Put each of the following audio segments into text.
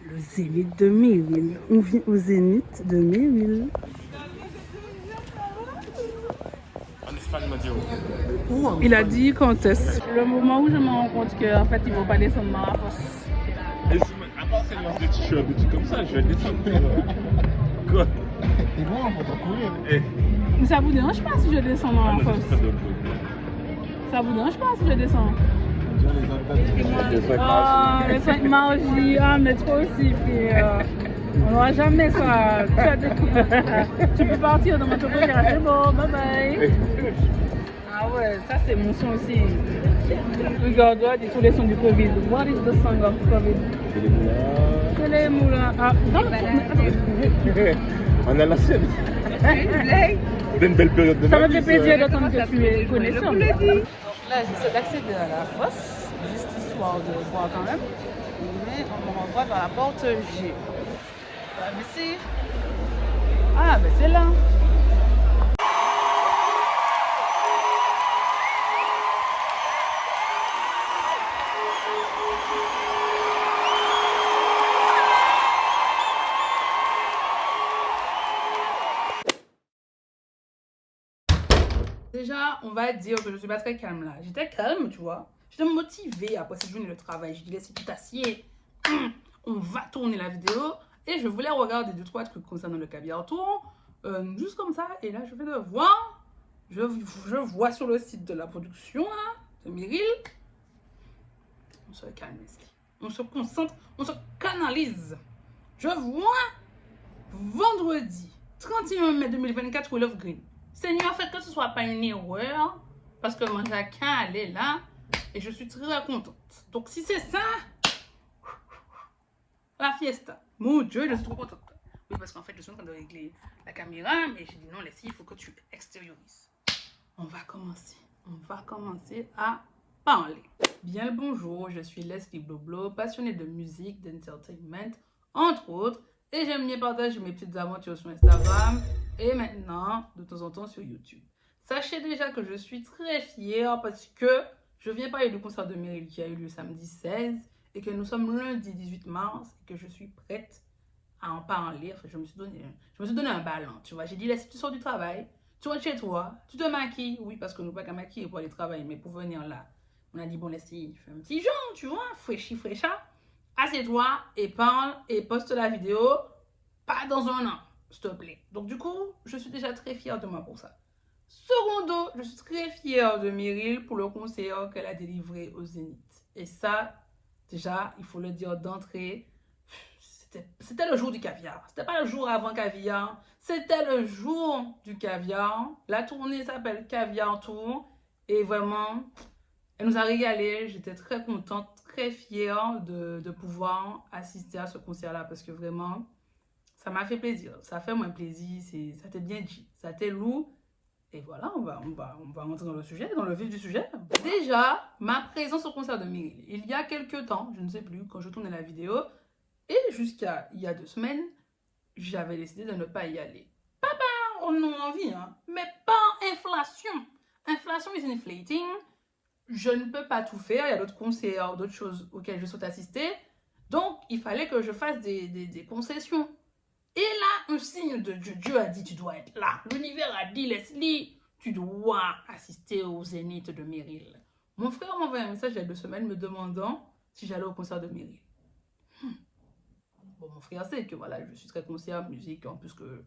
Le Zénith de Meryl. On vient au Zénith de Meryl. En Espagne, il m'a dit Il a dit quand est-ce. Le moment où je me rends compte qu'en fait, il ne va pas descendre dans la fosse. À part ces lances de t-shirt, des trucs comme ça, je vais descendre. Quoi? Et moi, on va courir. Mais ça vous dérange pas si je descends dans la fosse? Ça vous dérange pas si je descends? Ah, les 5 margies, ah, mais toi aussi, frère. On n'aura jamais ça. Tu peux partir dans mon topo, c'est bon, bye bye. Ah ouais, ça c'est mon son aussi. Regarde-toi, dis tous les sons du Covid. What is the song of Covid? C'est les moulins. Ah, non, on a la scène. C'était une belle période de ça ma me vie, fait plaisir d'entendre que tu es connaissant. Là, j'essaie d'accéder à la fosse, juste histoire de voir quand même. Mais on me renvoie vers la porte G. Ah, mais c'est... Ah, ben c'est là. Déjà, on va dire que je suis pas très calme là. J'étais calme, tu vois. J'étais motivée après cette journée de travail. Je disais, c'est tout acier. On va tourner la vidéo. Et je voulais regarder 2-3 trucs concernant le caviar tour. Juste comme ça. Et là, je vais le voir. Je vois sur le site de la production là, de Meryl. On se calme ici. On se concentre. On se canalise. Je vois vendredi 31 mai 2024 Will of Green. Seigneur, faites que ce ne soit pas une erreur, parce que mon Jacquin, elle est là, et je suis très contente. Donc, si c'est ça, la fiesta. Mon Dieu, je suis trop contente. Oui, parce qu'en fait, je suis en train de régler la caméra, mais j'ai dit non, Leslie, il faut que tu extériorises. On va commencer à parler. Bien le bonjour, je suis Leslie Bloblo, passionnée de musique, d'entertainment, entre autres, et j'aime bien partager mes petites aventures sur Instagram et maintenant, de temps en temps, sur YouTube. Sachez déjà que je suis très fière parce que je viens parler du concert de Meryl qui a eu lieu samedi 16 et que nous sommes lundi 18 mars et que je suis prête à en parler. Enfin, je me suis donné un ballon, tu vois. J'ai dit, là, si tu sors du travail, tu rentres chez toi, tu te maquilles. Oui, parce que nous pas qu'à maquiller pour aller travailler, mais pour venir là, on a dit, bon, laisse-y, fais un petit genre, tu vois, fraîchi. Assieds-toi et parle et poste la vidéo, pas dans un an, s'il te plaît. Donc du coup, je suis déjà très fière de moi pour ça. Secondo, je suis très fière de Meryl pour le concert qu'elle a délivré au Zénith. Et ça, déjà, il faut le dire d'entrée, c'était le jour du caviar. C'était pas le jour avant caviar, c'était le jour du caviar. La tournée s'appelle Caviar Tour et vraiment, elle nous a régalé. J'étais très contente, très fière de pouvoir assister à ce concert-là parce que vraiment, ça m'a fait plaisir. Ça fait moins plaisir, ça t'est bien dit, ça t'est lourd. Et voilà, on va rentrer dans le sujet, dans le vif du sujet. Déjà, ma présence au concert de Meryl. Il y a quelques temps, je ne sais plus, quand je tournais la vidéo, et jusqu'à il y a 2 semaines, j'avais décidé de ne pas y aller. Pas par non-envie, hein, mais par inflation. Inflation is inflating. Je ne peux pas tout faire, il y a d'autres concerts, d'autres choses auxquelles je souhaite assister. Donc, il fallait que je fasse des concessions. Et là, un signe de Dieu, Dieu a dit, tu dois être là. L'univers a dit, Leslie, tu dois assister au Zénith de Meryl. Mon frère m'a envoyé un message il y a 2 semaines me demandant si j'allais au concert de Meryl. Bon, mon frère sait que voilà, je suis très concert, musique, en plus que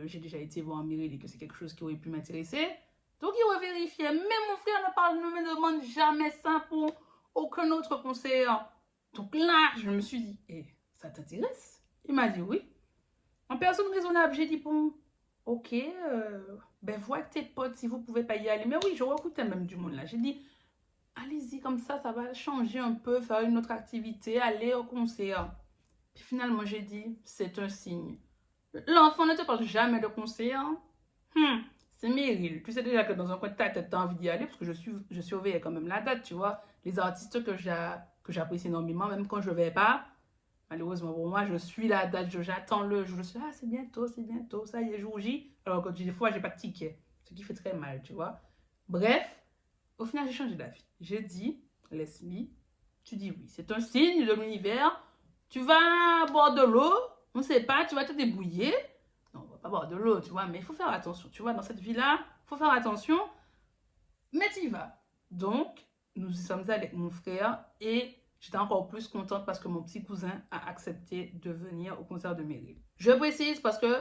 j'ai déjà été voir Meryl et que c'est quelque chose qui aurait pu m'intéresser. Donc, il revérifiait. Mais mon frère ne me demande jamais ça pour aucun autre concert. Donc là, je me suis dit, ça t'intéresse? Il m'a dit oui. En personne raisonnable, j'ai dit, bon, ok, ben vois avec tes potes si vous pouvez pas y aller. Mais oui, je recrutais même du monde là. J'ai dit, allez-y, comme ça va changer un peu, faire une autre activité, aller au concert. Puis finalement, j'ai dit, c'est un signe. L'enfant ne te parle jamais de concert. C'est Meryl. Tu sais déjà que dans un coin de ta tête, tu as envie d'y aller parce que je surveille quand même la date, tu vois. Les artistes que j'apprécie énormément, même quand je ne vais pas. Malheureusement pour moi, je suis la date, j'attends le jour. Je suis, c'est bientôt, ça y est, jour J. Alors que des fois, j'ai pas de ticket. Ce qui fait très mal, tu vois. Bref, au final, j'ai changé d'avis. J'ai dit, Leslie, tu dis oui. C'est un signe de l'univers. Tu vas boire de l'eau, on ne sait pas, tu vas te débrouiller. Non, on va pas boire de l'eau, tu vois, mais il faut faire attention. Tu vois, dans cette vie-là, il faut faire attention, mais tu y vas. Donc, nous y sommes allés avec mon frère et j'étais encore plus contente parce que mon petit cousin a accepté de venir au concert de Meryl. Je précise parce que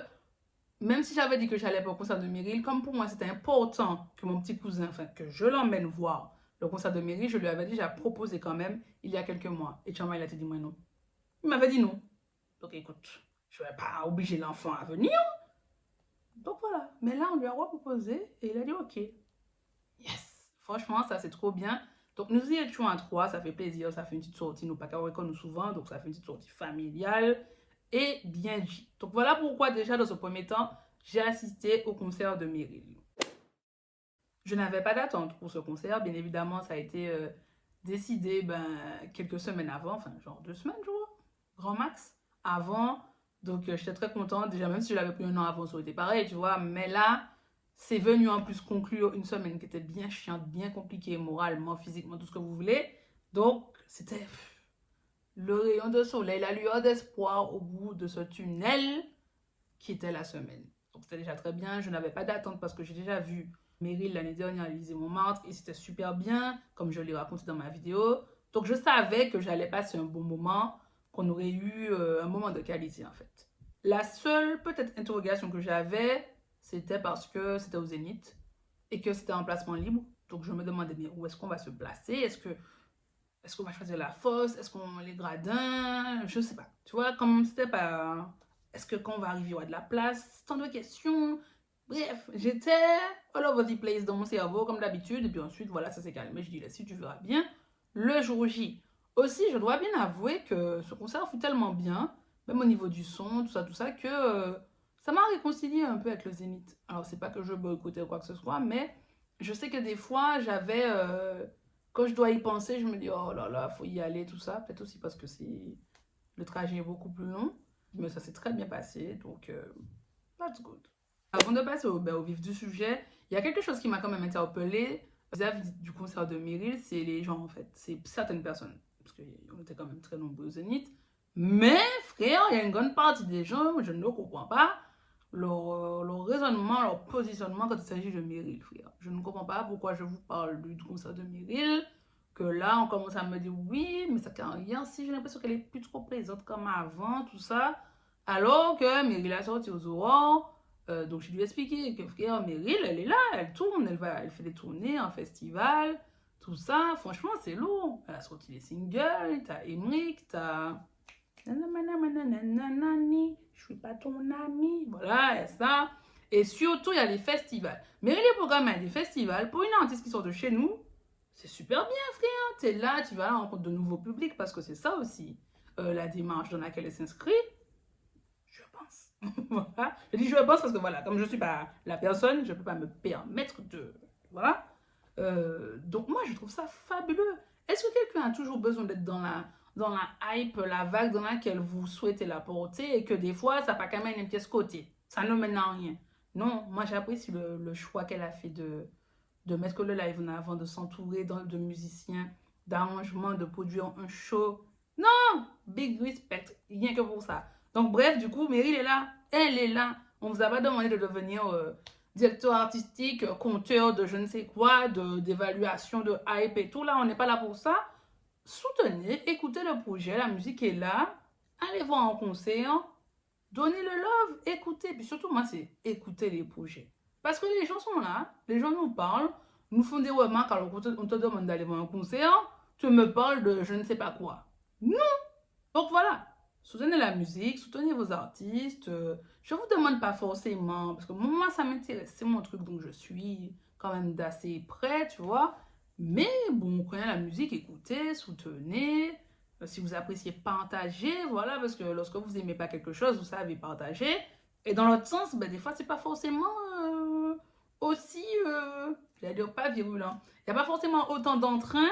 même si j'avais dit que j'allais pas au concert de Meryl, comme pour moi c'était important que mon petit cousin, enfin que je l'emmène voir le concert de Meryl, je lui avais déjà proposé quand même il y a quelques mois. Et Chama, il a dit moi non. Il m'avait dit non. Donc écoute, je ne vais pas obliger l'enfant à venir. Donc voilà. Mais là, on lui a proposé et il a dit ok. Yes. Franchement, ça c'est trop bien. Donc nous y étions à 3, ça fait plaisir, ça fait une petite sortie. Nous pas qu'à nous souvent, donc ça fait une petite sortie familiale et bien dit. Donc voilà pourquoi déjà dans ce premier temps, j'ai assisté au concert de Meryl. Je n'avais pas d'attente pour ce concert. Bien évidemment, ça a été décidé quelques semaines avant, enfin genre 2 semaines, je crois, grand max, avant. Donc j'étais très contente. Déjà, même si je l'avais pris un an avant, ça aurait été pareil, tu vois. Mais là, c'est venu en plus conclure une semaine qui était bien chiante, bien compliquée, moralement, physiquement, tout ce que vous voulez. Donc, c'était le rayon de soleil, la lueur d'espoir au bout de ce tunnel qui était la semaine. Donc, c'était déjà très bien. Je n'avais pas d'attente parce que j'ai déjà vu Meryl l'année dernière à l'Élysée-Montmartre et c'était super bien, comme je l'ai raconté dans ma vidéo. Donc, je savais que j'allais passer un bon moment, qu'on aurait eu un moment de qualité, en fait. La seule peut-être interrogation que j'avais, c'était parce que c'était au Zénith et que c'était en placement libre. Donc, je me demandais, mais où est-ce qu'on va se placer? Est-ce qu'on va choisir la fosse? Est-ce qu'on les gradins? Je sais pas. Tu vois, comme c'était pas... Est-ce que quand on va arriver, il y aura de la place? Tant de questions. Bref, j'étais all over the place dans mon cerveau, comme d'habitude. Et puis ensuite, voilà, ça s'est calmé. Je dis, là, si tu verras bien, le jour J. Aussi, je dois bien avouer que ce concert fut tellement bien, même au niveau du son, tout ça, que ça m'a réconcilié un peu avec le Zénith. Alors, c'est pas que je boycottais ou quoi que ce soit, mais je sais que des fois, j'avais... quand je dois y penser, je me dis, oh là là, faut y aller, tout ça. Peut-être aussi parce que le trajet est beaucoup plus long. Mais ça s'est très bien passé, donc that's good. Avant de passer au vif du sujet, il y a quelque chose qui m'a quand même interpellée vis-à-vis du concert de Meryl, c'est les gens en fait, c'est certaines personnes, parce qu'on était quand même très nombreux au Zénith. Mais frère, il y a une grande partie des gens, je ne comprends pas leur raisonnement, leur positionnement quand il s'agit de Meryl, frère. Je ne comprends pas pourquoi je vous parle du concert de Meryl, que là on commence à me dire oui, mais ça n'a rien, si j'ai l'impression qu'elle est plus trop présente comme avant, tout ça, alors que Meryl a sorti aux aurores. Donc je lui ai expliqué que frère Meryl, elle est là, elle tourne, elle fait des tournées en festival, tout ça, franchement c'est lourd. Elle a sorti les singles, t'as Emmerich, t'as... Je suis pas ton ami, voilà, et ça. Et surtout, il y a les festivals. Meryl est programmée à des festivals pour une artiste qui sort de chez nous. C'est super bien, frère. T'es là, tu vas à la rencontre de nouveaux publics parce que c'est ça aussi la démarche dans laquelle elle s'inscrit. Je pense. Voilà. Je dis je pense parce que voilà, comme je ne suis pas la personne, je ne peux pas me permettre de... Voilà. Donc moi, je trouve ça fabuleux. Est-ce que quelqu'un a toujours besoin d'être dans la hype, la vague dans laquelle vous souhaitez la porter et que des fois, ça n'a pas quand même une pièce côté? Ça ne mène à rien. Non, moi j'apprécie le choix qu'elle a fait de mettre le live en avant, de s'entourer de musiciens, d'arrangements, de produire un show. Non, big respect, rien que pour ça. Donc bref, du coup, Meryl est là, elle est là. On vous a pas demandé de devenir directeur artistique, compteur de je ne sais quoi, d'évaluation, de hype et tout. Là, on n'est pas là pour ça. Soutenez, écoutez le projet, la musique est là. Allez voir en concert, donnez le love, écoutez. Puis surtout, moi, c'est écouter les projets. Parce que les gens sont là, les gens nous parlent, nous font des remarques alors qu'on te demande d'aller voir un concert, tu me parles de je ne sais pas quoi. Non! Donc voilà, soutenez la musique, soutenez vos artistes. Je ne vous demande pas forcément, parce que moi ça m'intéresse, c'est mon truc, donc je suis quand même d'assez près, tu vois. Mais bon, prenez la musique, écoutez, soutenez. Si vous appréciez, partagez, voilà, parce que lorsque vous n'aimez pas quelque chose, vous savez partager. Et dans l'autre sens, des fois, c'est pas forcément aussi, j'allais dire pas virulent. Il n'y a pas forcément autant d'entrain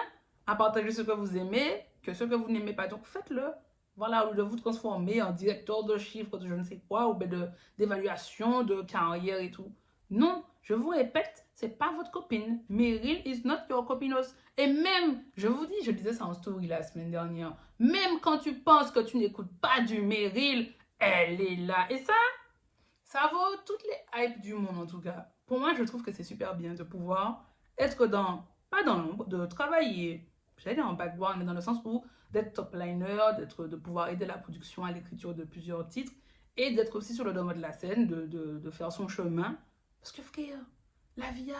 à partager ce que vous aimez que ce que vous n'aimez pas. Donc faites-le. Voilà, au lieu de vous transformer en directeur de chiffres, de je ne sais quoi, ou d'évaluation, de carrière et tout. Non, je vous répète, c'est pas votre copine. Meryl is not your copinos. Et même, je vous dis, je disais ça en story la semaine dernière, même quand tu penses que tu n'écoutes pas du Meryl, elle est là. Et ça vaut toutes les hypes du monde en tout cas. Pour moi, je trouve que c'est super bien de pouvoir être pas dans l'ombre, de travailler, j'allais dire en background, mais dans le sens où d'être top liner, de pouvoir aider la production à l'écriture de plusieurs titres et d'être aussi sur le devant de la scène, de faire son chemin. Parce que frère, la vie,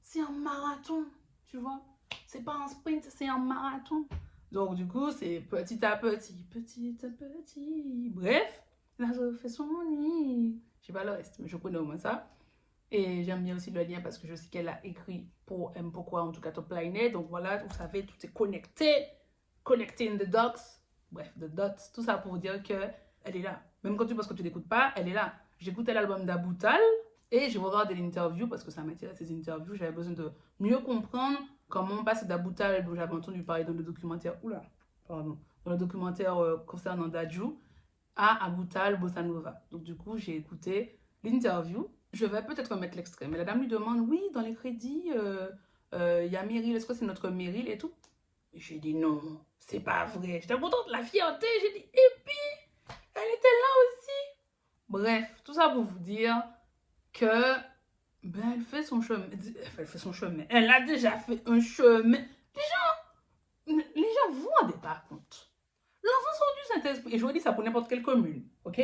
c'est un marathon, tu vois. C'est pas un sprint, c'est un marathon. Donc du coup, c'est petit à petit, petit à petit. Bref, là, je fais son nid. Je sais pas le reste, mais je connais au moins ça. Et j'aime bien aussi le lien parce que je sais qu'elle a écrit pour M Pourquoi, en tout cas Top Liner. Donc voilà, vous savez, tout est connecté. Connecté in the dots. Bref, the dots. Tout ça pour vous dire qu'elle est là. Même quand tu penses que tu l'écoutes pas, elle est là. J'écoutais l'album d'Aboutal et j'ai regardé l'interview parce que ça m'intéresse ces interviews. J'avais besoin de mieux comprendre comment on passe d'Aboutal, dont j'avais entendu parler dans le documentaire. Pardon. Dans le documentaire concernant Dadju à Aboutal Bossa Nova. Donc du coup, j'ai écouté l'interview. Je vais peut-être remettre l'extrait, mais la dame lui demande, oui, dans les crédits, il y a Meryl, est-ce que c'est notre Meryl et tout? J'ai dit non, c'est pas vrai. J'étais contente, la fierté, j'ai dit, et puis, elle était là aussi. Bref, tout ça pour vous dire que, ben, elle fait son chemin. Elle fait son chemin. Elle a déjà fait un chemin. Les gens, vous vous rendez pas compte. L'enfant sort du Saint-Esprit, et je vous dis ça pour n'importe quelle commune, ok?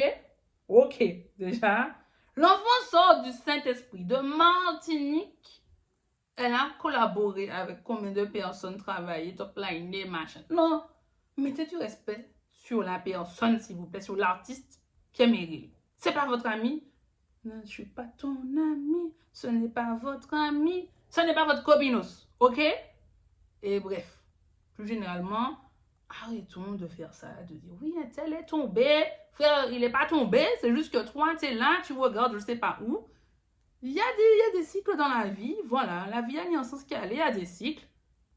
Ok, déjà. L'enfant sort du Saint-Esprit de Martinique. Elle a collaboré avec combien de personnes, travaillé, top line, machin. Non, mettez du respect sur la personne, s'il vous plaît, sur l'artiste qui est Meryl. C'est pas votre ami? Non, je suis pas ton ami. Ce n'est pas votre ami. Ce n'est pas votre cobinos, ok? Et bref, plus généralement, arrêtons de faire ça, de dire oui, un tel est tombé. Frère, il n'est pas tombé, c'est juste que toi, tu es là, tu regardes, je ne sais pas où. Il y a des cycles dans la vie, voilà, la vie a mis en sens qu'il y a des cycles.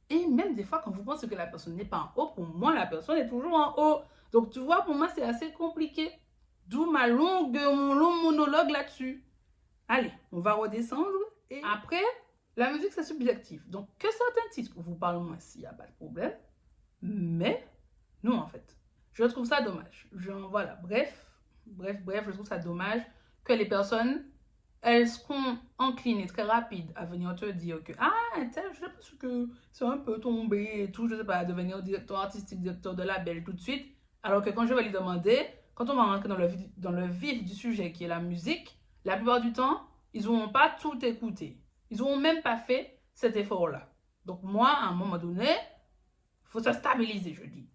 Et même des fois, quand vous pensez que la personne n'est pas en haut, pour moi, la personne est toujours en haut. Donc, tu vois, pour moi, c'est assez compliqué. D'où mon long monologue là-dessus. Allez, on va redescendre. Et après, la musique, c'est subjectif. Donc, que certains titres vous parlent moins, s'il n'y a pas de problème. Mais, non, en fait. Je trouve ça dommage. Voilà, bref, je trouve ça dommage que les personnes, elles seront enclinées très rapide à venir te dire que, je pense que c'est un peu tombé et tout, je sais pas, à devenir directeur artistique, directeur de label tout de suite. Alors que quand je vais lui demander, quand on va rentrer dans le vif du sujet qui est la musique, la plupart du temps, ils n'auront pas tout écouté. Ils n'auront même pas fait cet effort-là. Donc moi, à un moment donné, il faut se stabiliser, je dis.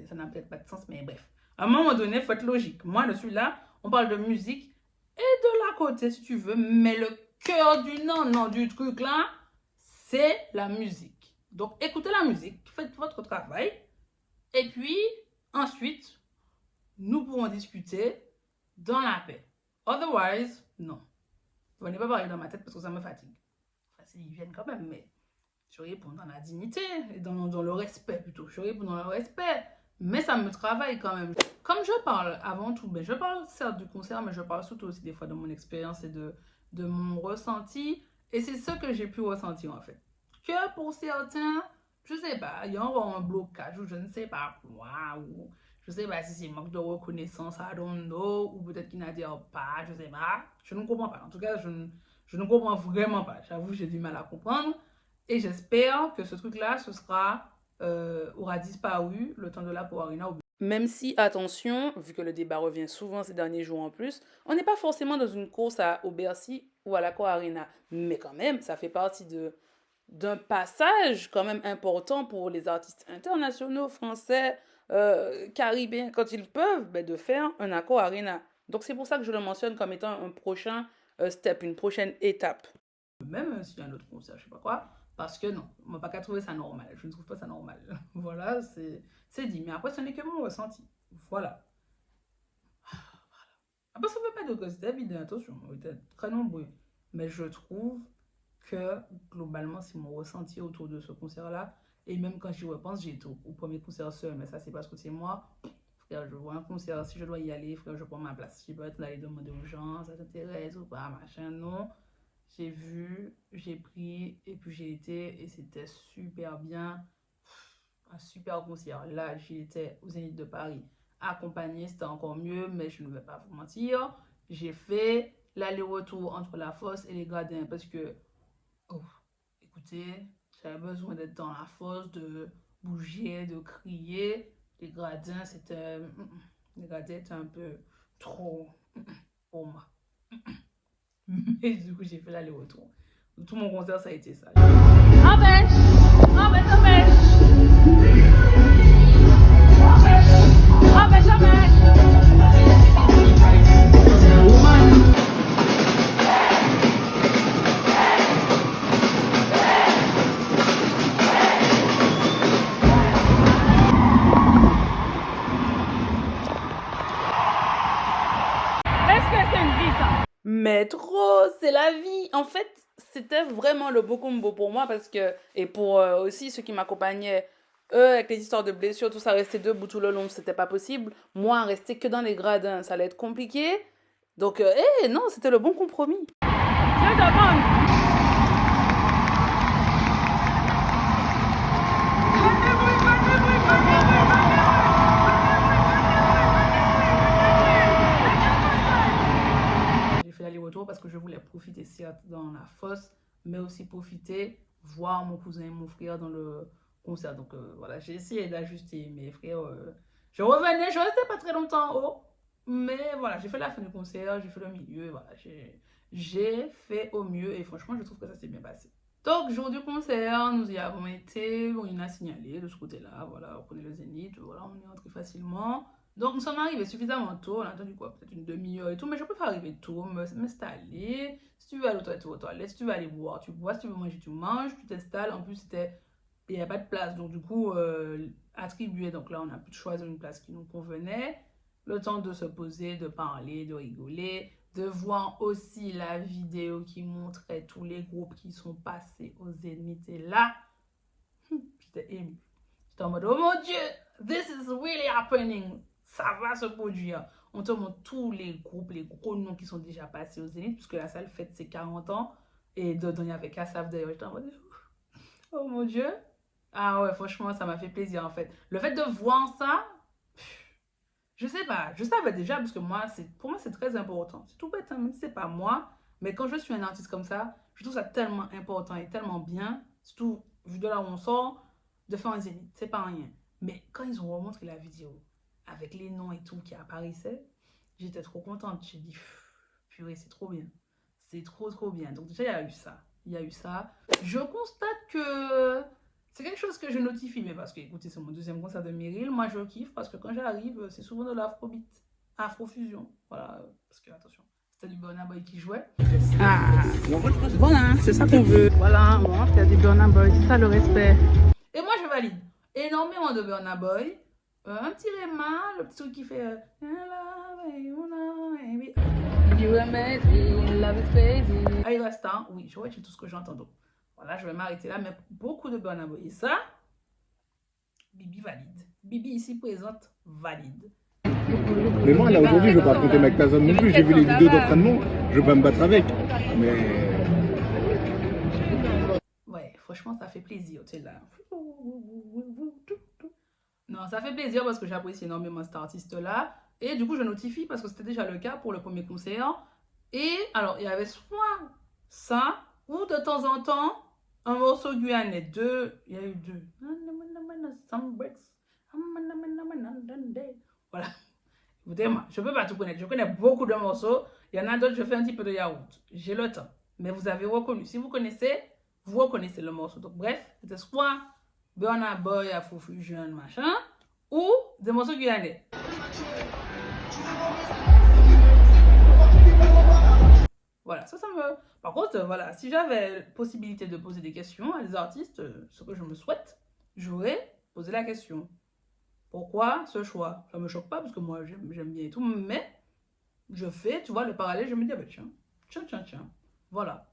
Ça n'a peut-être pas de sens, mais bref. À un moment donné, il faut être logique. Moi, je suis là, on parle de musique et de la côté, si tu veux, mais le cœur du truc là, c'est la musique. Donc, écoutez la musique, faites votre travail, et puis, ensuite, nous pourrons discuter dans la paix. Otherwise, non. Venez pas parler dans ma tête parce que ça me fatigue. Enfin, ils viennent quand même, mais je réponds dans la dignité, et dans le respect plutôt. Je réponds dans le respect, mais ça me travaille quand même. Comme je parle avant tout, je parle certes du concert, mais je parle surtout aussi des fois de mon expérience et de mon ressenti. Et c'est ce que j'ai pu ressentir en fait. Que pour certains, je sais pas, il y aura un blocage ou je ne sais pas quoi, ou je sais pas si c'est manque de reconnaissance, I don't know, ou peut-être qu'il n'adhère pas, je sais pas. Je ne comprends pas. En tout cas, je ne comprends vraiment pas. J'avoue, j'ai du mal à comprendre. Et j'espère que ce truc-là, aura disparu le temps de la Coarina. Même si, attention, vu que le débat revient souvent ces derniers jours en plus, on n'est pas forcément dans une course au Bercy ou à la Coarina. Mais quand même, ça fait partie d'un passage quand même important pour les artistes internationaux, français, caribéens, quand ils peuvent, de faire un Accor Arena. Donc c'est pour ça que je le mentionne comme étant un prochain step, une prochaine étape. Même s'il y a un autre concert, je sais pas quoi, parce que non, on m'a pas qu'à trouver ça normal. Je ne trouve pas ça normal. Voilà, c'est dit. Mais après, ce n'est que mon ressenti. Voilà. Après, ça ne veut pas dire que c'est évident, attention, on était très nombreux. Mais je trouve que globalement, c'est mon ressenti autour de ce concert-là. Et même quand j'y repense, j'ai été au premier concert seul, mais ça, c'est parce que c'est moi. Frère, je vois un concert, si je dois y aller, frère, je prends ma place. Je peux être là et demander aux gens, ça t'intéresse ou pas, machin, non. j'ai vu, j'ai pris et puis j'ai été et c'était super bien. Un super concert. Là, j'étais au Zénith de Paris accompagnée, c'était encore mieux, mais je ne vais pas vous mentir. J'ai fait l'aller-retour entre la fosse et les gradins parce que, oh, écoutez, j'avais besoin d'être dans la fosse, de bouger, de crier. Les gradins, c'était. Les gradins étaient un peu trop pour moi. Mais du coup, j'ai fait l'aller-retour. Tout mon concert, ça a été ça. Empêche! Empêche, empêche! Empêche, empêche! Mais trop, c'est la vie. En fait, c'était vraiment le beau combo pour moi parce que, et pour aussi ceux qui m'accompagnaient, eux, avec les histoires de blessures, tout ça, rester debout tout le long, c'était pas possible. Moi, rester que dans les gradins, ça allait être compliqué. Donc, non, c'était le bon compromis. Je demande. L'aller-retour parce que je voulais profiter certes dans la fosse, mais aussi profiter, voir mon cousin et mon frère dans le concert. Donc voilà, j'ai essayé d'ajuster mes frères. Je revenais, je restais pas très longtemps en haut, mais voilà, j'ai fait la fin du concert, j'ai fait le milieu, voilà, j'ai fait au mieux et franchement, je trouve que ça s'est bien passé. Donc, jour du concert, nous y avons été, on a signalé de ce côté-là, voilà, on connaît le Zénith, voilà, on est entré facilement. Donc, nous sommes arrivés suffisamment tôt, on a attendu quoi, peut-être une demi-heure et tout, mais je préfère arriver tôt, m'installer. Si tu veux aller aux toilettes, tu vas aux toilettes, si tu veux aller boire, tu bois, si tu veux manger, tu manges, tu t'installes. En plus, il n'y a pas de place, donc du coup, attribué, donc là, on a pu choisir une place qui nous convenait. Le temps de se poser, de parler, de rigoler, de voir aussi la vidéo qui montrait tous les groupes qui sont passés au Zénith. Et là, j'étais émue. J'étais en mode, oh mon Dieu, this is really happening. Ça va se produire. On te montre tous les groupes, les gros noms qui sont déjà passés au Zénith, puisque la salle fête ses 40 ans. Et dedans, il y avait Kassav d'ailleurs. J'étais en mode, oh mon Dieu. Ah ouais, franchement, ça m'a fait plaisir en fait. Le fait de voir ça, je sais pas, je savais déjà, parce que moi, pour moi, c'est très important. C'est tout bête, hein, même si c'est pas moi. Mais quand je suis un artiste comme ça, je trouve ça tellement important et tellement bien, surtout vu de là où on sort, de faire un Zénith. C'est pas rien. Mais quand ils ont remontré la vidéo, avec les noms et tout qui apparaissaient, j'étais trop contente. J'ai dit, purée, c'est trop bien. C'est trop bien. Donc déjà, il y a eu ça. Il y a eu ça. Je constate que c'est quelque chose que je notifie, mais parce que, écoutez, c'est mon deuxième concert de Meryl. Moi, je kiffe parce que quand j'arrive, c'est souvent de l'afrobeat, afrofusion. Voilà, parce que, attention, c'était du Burna Boy qui jouait. Ah, voilà, c'est ça qu'on veut. Voilà, moi, il y a du Burna Boy, c'est ça le respect. Et moi, je valide énormément de Burna Boy. Un petit Rema, le petit truc qui fait Allez, reste, hein. Oui, je vois tout ce que j'entends. Donc, voilà, je vais m'arrêter là, mais beaucoup de Burna Boy. Et ça, Bibi valide. Bibi ici présente valide. Mais moi, là, aujourd'hui, je ne veux pas affronter Mike Tyson non plus. J'ai vu les vidéos d'entraînement, je veux pas me battre avec. Mais. Ouais, franchement, ça fait plaisir, tu sais, là. Non, ça fait plaisir parce que j'apprécie énormément cet artiste-là. Et du coup, je notifie parce que c'était déjà le cas pour le premier concert. Et alors, il y avait soit ça, ou de temps en temps, un morceau guyanais. Il y a eu deux. Voilà. Écoutez-moi, je ne peux pas tout connaître. Je connais beaucoup de morceaux. Il y en a d'autres, je fais un petit peu de yaourt. J'ai le temps. Mais vous avez reconnu. Si vous connaissez, vous reconnaissez le morceau. Donc, bref, c'était soit Burna Boy, Afrofusion, machin, ou des morceaux guyanais. Voilà, ça me... Par contre, voilà, si j'avais possibilité de poser des questions à des artistes, ce que je me souhaite, j'aurais posé la question. Pourquoi ce choix? Ça me choque pas parce que moi, j'aime bien et tout, mais je fais, tu vois, le parallèle, je me dis, ah ben tiens, voilà.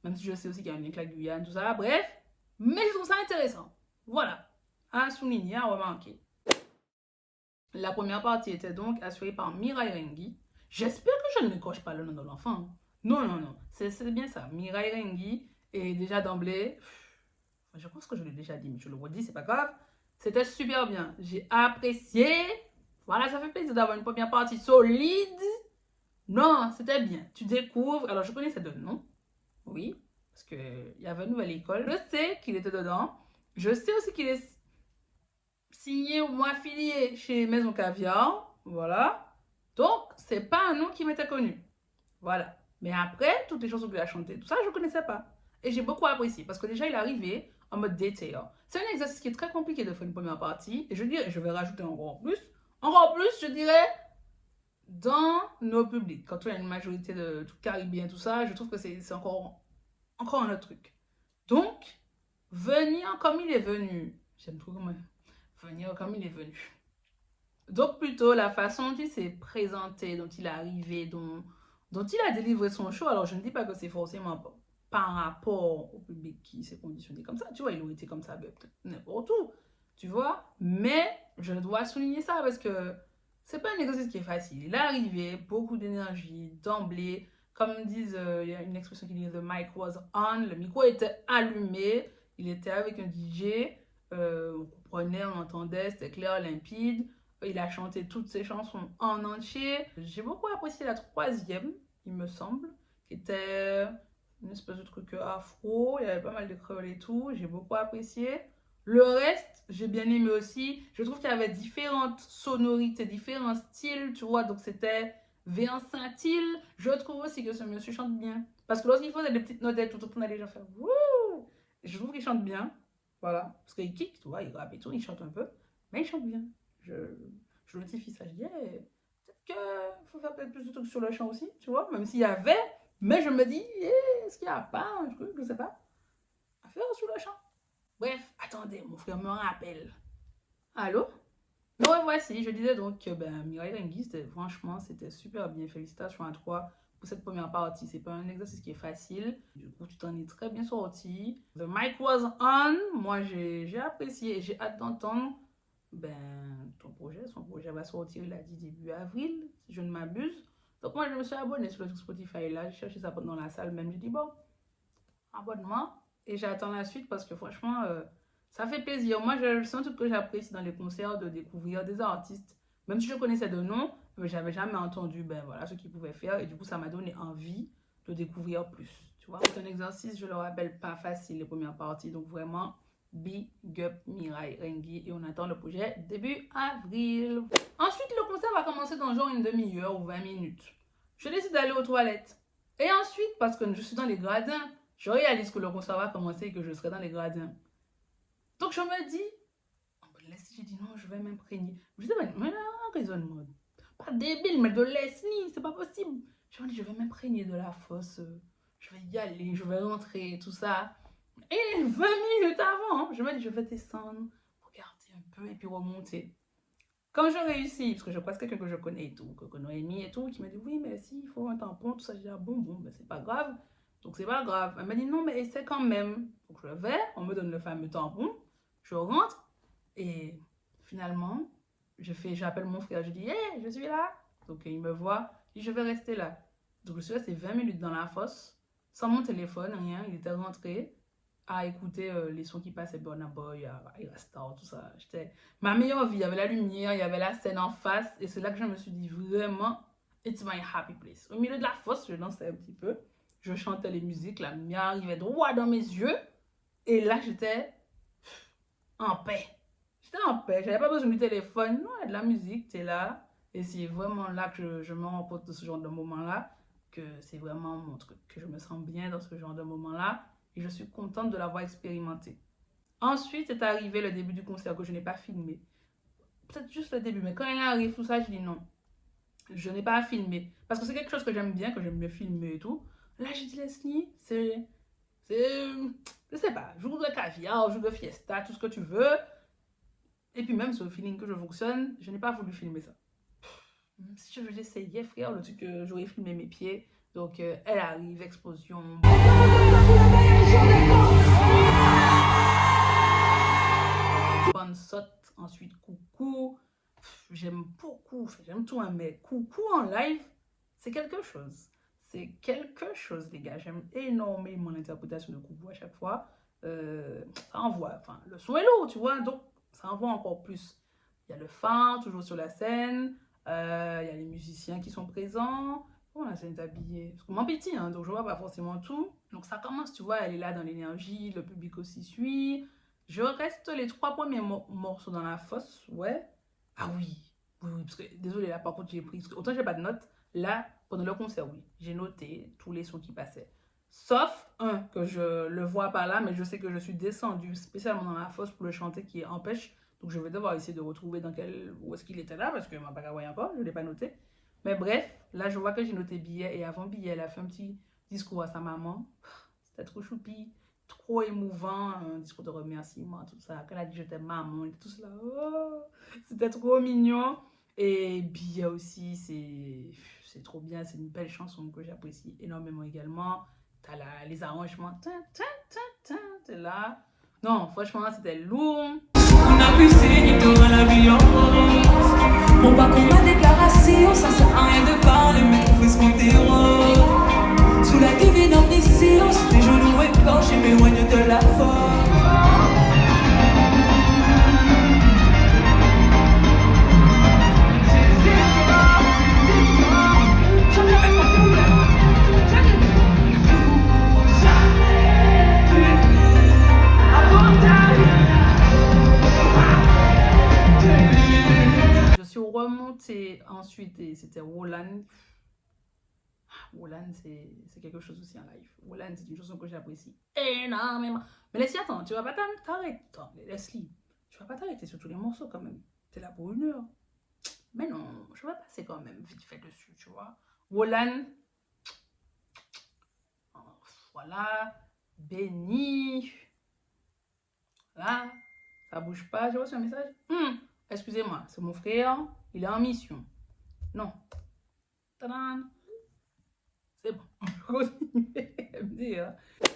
Même si je sais aussi qu'il y a un lien avec la Guyane, tout ça, bref, mais je trouve ça intéressant. Voilà, à souligner, à remarquer. La première partie était donc assurée par Mirai Rengi. J'espère que je ne m'écorche pas le nom de l'enfant. Non, non, non. C'est bien ça. Mirai Rengi. Et déjà d'emblée, je pense que je l'ai déjà dit, mais je le redis, c'est pas grave. C'était super bien. J'ai apprécié. Voilà, ça fait plaisir d'avoir une première partie solide. Non, c'était bien. Tu découvres. Alors, je connaissais de nom. Oui. Parce qu'il y avait une nouvelle école. Je sais qu'il était dedans. Je sais aussi qu'il est signé ou moins affilié chez Maison Caviar. Voilà. Donc, c'est pas un nom qui m'était connu. Voilà. Mais après, toutes les chansons qu'il a chantées, tout ça, je ne connaissais pas. Et j'ai beaucoup apprécié parce que déjà, il est arrivé en mode detail. C'est un exercice qui est très compliqué de faire une première partie. Et je dirais, je vais rajouter encore plus. Encore plus, je dirais, dans nos publics. Quand on a une majorité de Caribéens, tout ça, je trouve que c'est encore un autre truc. Donc, venir comme il est venu. J'aime trop comment venir comme il est venu. Donc, plutôt la façon dont il s'est présenté, dont il est arrivé, dont il a délivré son show. Alors, je ne dis pas que c'est forcément par rapport au public qui s'est conditionné comme ça. Tu vois, il aurait été comme ça peut-être n'importe où. Tu vois, mais je dois souligner ça parce que c'est pas un exercice qui est facile. Il est arrivé, beaucoup d'énergie, d'emblée. Comme disent, il y a une expression qui dit « the mic was on », le micro était allumé, il était avec un DJ, on comprenait, on entendait, c'était clair, limpide. Il a chanté toutes ses chansons en entier. J'ai beaucoup apprécié la troisième, il me semble, qui était une espèce de truc afro. Il y avait pas mal de créoles et tout. J'ai beaucoup apprécié. Le reste, j'ai bien aimé aussi. Je trouve qu'il y avait différentes sonorités, différents styles, tu vois. Donc, c'était versatile. Je trouve aussi que ce monsieur chante bien. Parce que lorsqu'il faisait des petites notettes, tout on allait déjà faire wouh. Je trouve qu'il chante bien. Voilà. Parce qu'il kick, tu vois, il rappe et tout, il chante un peu. Mais il chante bien. Je notifie ça. Je dis, hey, peut-être qu'il faut faire peut-être plus de trucs sur le chant aussi, tu vois. Même s'il y avait. Mais je me dis, hey, est-ce qu'il n'y a pas un truc, je sais pas, à faire sur le chant. Bref, attendez, mon frère me rappelle. Allô? Donc voici, je disais donc que Mirai Rengi, franchement, c'était super bien. Félicitations à toi pour cette première partie. C'est pas un exercice qui est facile. Du coup, tu t'en es très bien sorti. The mic was on. Moi, j'ai apprécié et j'ai hâte d'entendre son projet va sortir, il a dit début avril, si je ne m'abuse. Donc moi, je me suis abonné sur le Spotify là, j'ai cherché ça dans la salle même, j'ai dit bon, abonnement, et j'attends la suite parce que franchement, ça fait plaisir. Moi, c'est un truc que j'apprécie dans les concerts, de découvrir des artistes, même si je connaissais de nom, mais j'avais jamais entendu voilà, ce qu'ils pouvaient faire, et du coup, ça m'a donné envie de découvrir plus. Tu vois, c'est un exercice, je le rappelle, pas facile, les premières parties, donc vraiment, big up Mirai Rengi, et on attend le projet début avril. Ensuite, le concert va commencer dans genre une demi-heure ou 20 minutes. Je décide d'aller aux toilettes. Et ensuite, parce que je suis dans les gradins, je réalise que le concert va commencer et que je serai dans les gradins. Donc je me dis, j'ai dit non, je vais m'imprégner. Je dis, mais là, un raisonnement. Pas débile, mais de Leslie, c'est pas possible. Je me dis, je vais m'imprégner de la fosse. Je vais y aller, je vais rentrer, tout ça. Et 20 minutes avant, je me dis, je vais descendre, regarder un peu et puis remonter. Quand je réussis, parce que je crois que c'est quelqu'un que je connais et tout, que Noémie et tout, qui m'a dit, oui, mais si, il faut un tampon, tout ça. Je dis, ah bon, ben c'est pas grave. Donc c'est pas grave. Elle m'a dit, non, mais essaie quand même. Donc je vais, on me donne le fameux tampon, je rentre, et finalement, j'appelle mon frère, je dis, hey, je suis là. Donc il me voit, il dit, je vais rester là. Donc je suis restée 20 minutes dans la fosse, sans mon téléphone, rien, il était rentré à écouter les sons qui passaient, Burna Boy, Star, tout ça. Ma meilleure vie, il y avait la lumière, il y avait la scène en face, et c'est là que je me suis dit vraiment, it's my happy place. Au milieu de la fosse, je dansais un petit peu, je chantais les musiques, la lumière arrivait droit dans mes yeux, et là j'étais en paix. J'étais en paix, j'avais pas besoin du téléphone, non, il y a de la musique, t'es là, et c'est vraiment là que je me rends compte de ce genre de moment-là, que c'est vraiment mon truc, que je me sens bien dans ce genre de moment-là. Et je suis contente de l'avoir expérimenté. Ensuite, est arrivé le début du concert que je n'ai pas filmé. Peut-être juste le début, mais quand il arrive tout ça, je dis non. Je n'ai pas filmé. Parce que c'est quelque chose que j'aime bien, que j'aime bien filmer et tout. Là, j'ai dit, Leslie, je sais pas, jour de caviar, jour de fiesta, tout ce que tu veux. Et puis même, c'est au feeling que je fonctionne, je n'ai pas voulu filmer ça. Si je l'essayais, frère, le truc que j'aurais filmé mes pieds. Donc, elle arrive, explosion. Bonne saute, ensuite coucou. J'aime beaucoup, j'aime tout, hein, mais coucou en live, c'est quelque chose. c'est quelque chose, les gars. J'aime énormément l'interprétation de Koubou à chaque fois. Ça envoie, enfin, le son est lourd, tu vois, donc ça envoie encore plus. Il y a le phare, toujours sur la scène. Il y a les musiciens qui sont présents. Bon, la scène est habillée. Parce que moi, petit, hein, donc je vois pas forcément tout. Donc ça commence, tu vois, elle est là dans l'énergie, le public aussi suit. Je reste les 3 premiers morceaux dans la fosse, ouais. Ah oui, oui, parce que, désolé, là, par contre, j'ai pris, parce que autant j'ai pas de notes, là, pendant le concert, oui, j'ai noté tous les sons qui passaient. Sauf un que je le vois pas là, mais je sais que je suis descendue spécialement dans la fosse pour le chanter qui empêche. Donc je vais devoir essayer de retrouver où est-ce qu'il était là, parce que je ne pas voyé encore, je ne l'ai pas noté. Mais bref, là je vois que j'ai noté billet, et avant billet, elle a fait un petit discours à sa maman. C'était trop choupi, trop émouvant, un discours de remerciement, tout ça. Quand elle a dit je t'aime maman, et tout cela, oh, c'était trop mignon. Et billet aussi, c'est trop bien, c'est une belle chanson que j'apprécie énormément également. T'as les arrangements, t'es là. Non, franchement, c'était lourd. On a pu saigner devant la violence. On va comme ma déclaration, ça sert à rien de parler, mais on fait ce qu'on dérange. Sous la divine omniscience, tes genoux écorchés m'éloignent de la force. Remonté ensuite et c'était Roland. Roland, c'est quelque chose aussi en live. Roland, c'est une chanson que j'apprécie énormément. Mais Leslie, attends, tu vas pas t'arrêter. Attends, Leslie, tu vas pas t'arrêter sur tous les morceaux quand même. T'es là pour 1 heure. Mais non, je vais passer quand même vite fait dessus, tu vois. Roland. Voilà. Béni. Là, ça bouge pas. J'ai reçu un message. Excusez-moi, c'est mon frère, il est en mission. Non. Tadam. C'est bon, on peut continuer.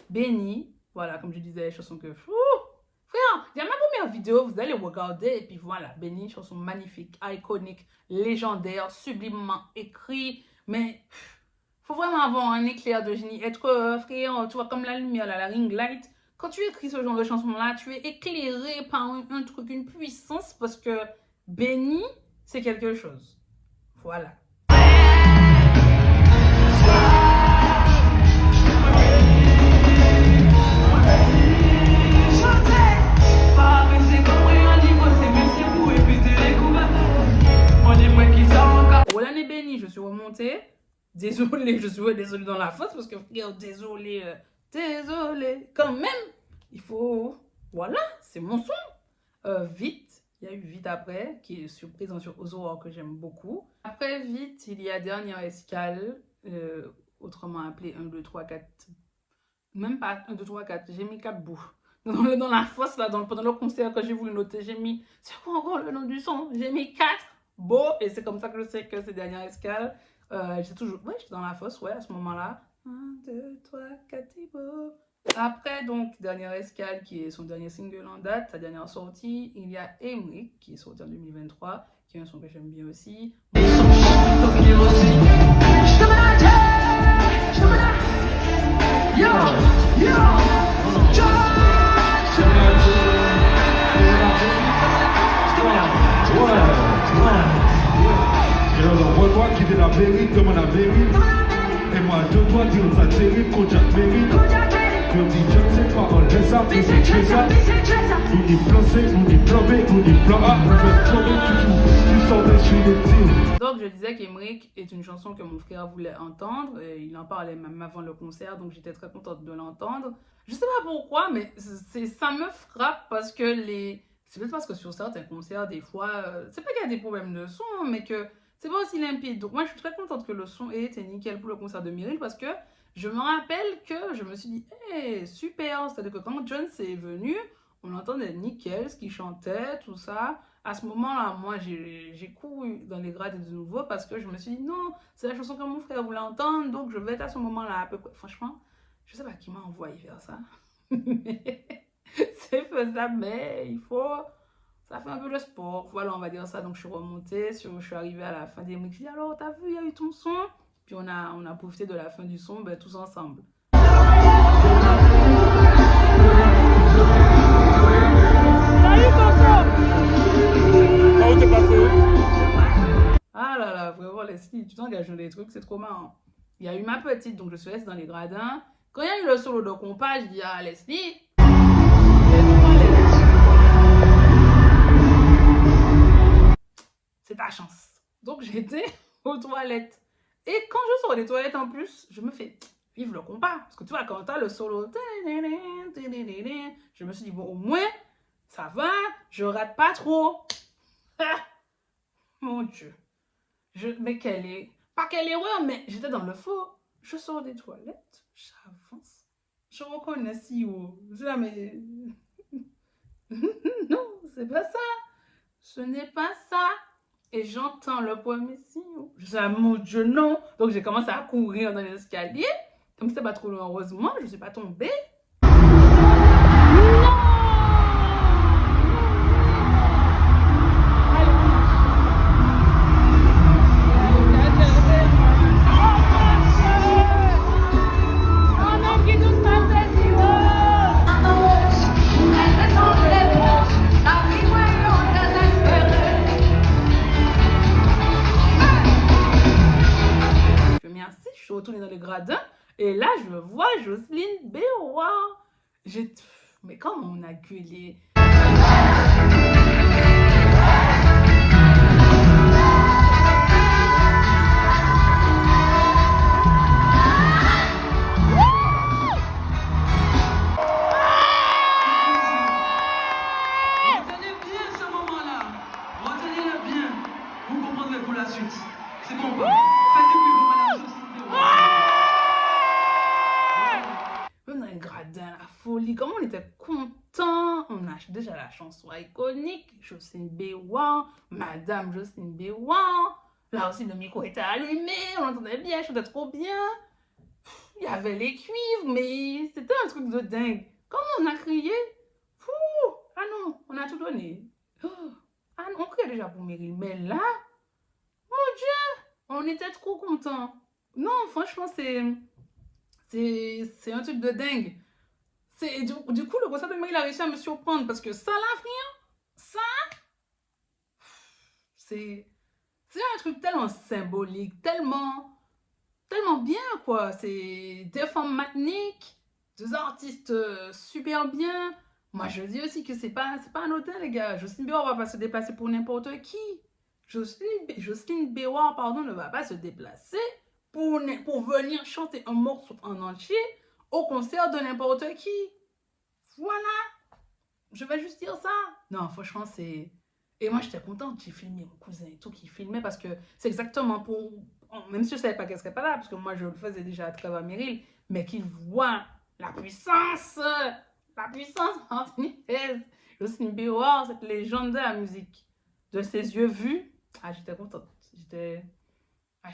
Béni, voilà, comme je disais, les chansons que... frère, il y a ma première vidéo, vous allez regarder, et puis voilà, Béni, chanson magnifique, iconique, légendaire, sublimement écrit, mais faut vraiment avoir un éclair de génie, être, frère, tu vois, comme la lumière, là, la ring light. Quand tu écris ce genre de chanson-là, tu es éclairé par un truc, une puissance, parce que Béni, c'est quelque chose. Voilà. Roland et Béni, je suis remontée. Désolée, je suis désolée dans la fosse, parce que frère, désolé. Désolé, quand même, il faut... Voilà, c'est mon son. Vite, il y a eu Vite après, qui est présent sur Ozora, que j'aime beaucoup. Après Vite, il y a Dernière Escale, autrement appelé 1, 2, 3, 4. Même pas 1, 2, 3, 4, j'ai mis 4 bouts. Dans la fosse, là, pendant le concert, quand j'ai voulu noter, j'ai mis... C'est quoi encore le nom du son? J'ai mis 4 beaux, et c'est comme ça que je sais que c'est Dernière Escale. J'étais toujours... Ouais, j'étais dans la fosse, ouais, à ce moment-là. 1, 2, 3, 4, c'est beau. Après, donc, Dernière Escale, qui est son dernier single en date, sa dernière sortie, il y a Emric, qui est sorti en 2023, qui est un son que j'aime bien aussi. Moi qui vais la mairie, demande la mairie. Et moi, je dois dire ça, c'est lui, Kojak mairie. Je dis, je ne sais pas, on laisse ça, mais c'est que ça. Nous dit plancer, nous dit plomber, nous dit plan A. Nous fait plomber, tu sors des sur les tirs. Donc, je disais qu'Emric est une chanson que mon frère voulait entendre. Et il en parlait même avant le concert, donc j'étais très contente de l'entendre. Je sais pas pourquoi, mais ça me frappe parce que c'est peut-être parce que sur certains concerts, des fois, c'est pas qu'il y a des problèmes de son, mais que c'est pas aussi limpide. Donc moi, je suis très contente que le son ait été nickel pour le concert de Meryl parce que je me rappelle que je me suis dit, hey, super. C'est-à-dire que quand Jones est venu, on entendait nickel ce qu'il chantait, tout ça. À ce moment-là, moi, j'ai couru dans les grades de nouveau parce que je me suis dit, non, c'est la chanson que mon frère voulait entendre, donc je vais être à ce moment-là à peu près. Franchement, je sais pas qui m'a envoyé faire ça. C'est faisable, mais il faut... Ça fait un peu le sport, voilà, on va dire ça. Donc je suis remontée, je suis arrivée à la fin des mix. Je dis alors, t'as vu, il y a eu ton son? Puis on a profité de la fin du son ben, tous ensemble. Salut Coco! Comment t'es passé? Ah là là, vraiment Leslie, tu t'engages dans des trucs, c'est trop marrant. Il y a eu ma petite, donc je suis restée dans les gradins. Quand il y a eu le solo de compas, je dis à Leslie, c'est ta chance. Donc j'étais aux toilettes. Et quand je sors des toilettes en plus, je me fais vive le compas. Parce que tu vois, quand t'as le solo, je me suis dit, bon, au moins, ça va, je rate pas trop. Mon Dieu. Mais pas quelle erreur, mais j'étais dans le faux. Je sors des toilettes, j'avance. Je reconnais si haut. Je dis là, mais. Non, c'est pas ça. Ce n'est pas ça. Et j'entends le premier signe. Je dis, ah, mon Dieu, non. Donc j'ai commencé à courir dans les escaliers. Comme c'était pas trop loin, heureusement, je ne suis pas tombée. Je suis retournée dans les gradins et là je vois Jocelyne Béroir. Mais comment on a gueulé? Retenez bien ce moment-là. Retenez-le bien. Vous comprendrez pour la suite. C'est bon, pas? Faites du bruit pour Madame Jocelyne Béroir. Même dans les gradins, la folie, comment on était contents. On a déjà la chanson iconique, Jocelyne Béroir, Madame Jocelyne Béroir. Là aussi, le micro était allumé, on entendait bien, je chantais trop bien. Il y avait les cuivres, mais c'était un truc de dingue. Comment on a crié? Ah non, on a tout donné. Ah non, on criait déjà pour Meryl, mais là, mon Dieu, on était trop contents. Non, franchement, c'est un truc de dingue. Du coup, le concert de Meryl a réussi à me surprendre parce que ça, l'avenir, ça, c'est un truc tellement symbolique, tellement bien, quoi. C'est deux femmes magnifiques, deux artistes super bien. Moi, je dis aussi que c'est pas anodin, les gars. Jocelyne Béroir va pas se déplacer pour n'importe qui. Jocelyne Béroir, pardon, ne va pas se déplacer pour venir chanter un morceau en entier au concert de n'importe qui. Voilà. Je vais juste dire ça. Non, franchement, c'est... Et moi, j'étais contente. J'ai filmé mon cousin et tout qui filmait parce que c'est exactement pour... Même si je ne savais pas qu'elle serait pas là, parce que moi, je le faisais déjà à travers Meryl, mais qu'il voit la puissance martiniquaise. Jocelyne Béroir, cette légende de la musique. De ses yeux vus, ah, j'étais contente. J'étais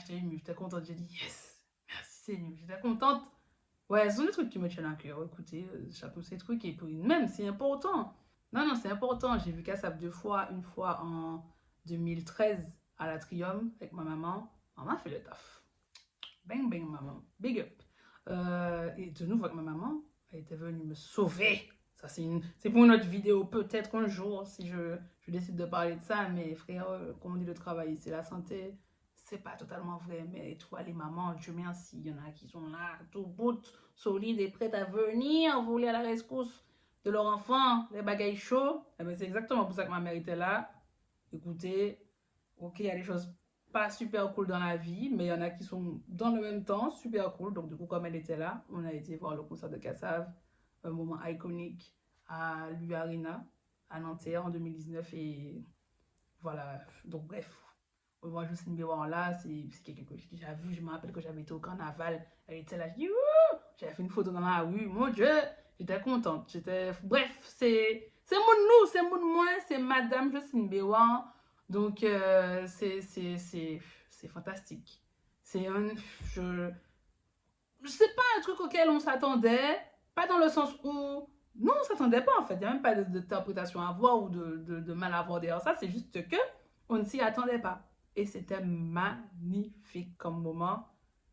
émue, j'étais contente. J'ai dit yes, merci Seigneur. J'étais contente. Ouais, ce sont des trucs qui me tiennent à cœur. Écoutez, chapeau ces trucs. Et puis même, c'est important. Non, c'est important. J'ai vu Kassav 2 fois. Une fois en 2013 à l'Atrium avec ma maman. Maman fait le taf. Bang, bang, maman. Big up. Et de nouveau avec ma maman, elle était venue me sauver. Ça, c'est pour une autre vidéo, peut-être un jour, si je décide de parler de ça. Mais frère, comme on dit, le travail, c'est la santé. C'est pas totalement vrai. Mais toi, les mamans, Dieu merci, il y en a qui sont là, tout bout, solides et prêtes à venir voler à la rescousse de leur enfant, les bagailles chauds. Eh ben, c'est exactement pour ça que ma mère était là. Écoutez, ok, il y a des choses pas super cool dans la vie, mais il y en a qui sont dans le même temps super cool. Donc du coup, comme elle était là, on a été voir le concert de Kassav, un moment iconique à l'U-Arena à Nanterre en 2019 et voilà. Donc bref, moi Jocelyne Béroir là, c'est quelqu'un que j'ai déjà vu. Je me rappelle que j'avais été au carnaval, elle était là, je dis ouh, j'avais fait une photo dans la rue, mon Dieu, j'étais contente. Bref, c'est mon nous, c'est mon moi, c'est Madame Jocelyne Béroir. Donc, c'est fantastique. C'est je sais pas, un truc auquel on s'attendait, pas dans le sens où... Non, on s'attendait pas, en fait. Il n'y a même pas d'interprétation à voir ou de mal à voir derrière ça. C'est juste que on ne s'y attendait pas. Et c'était magnifique comme moment.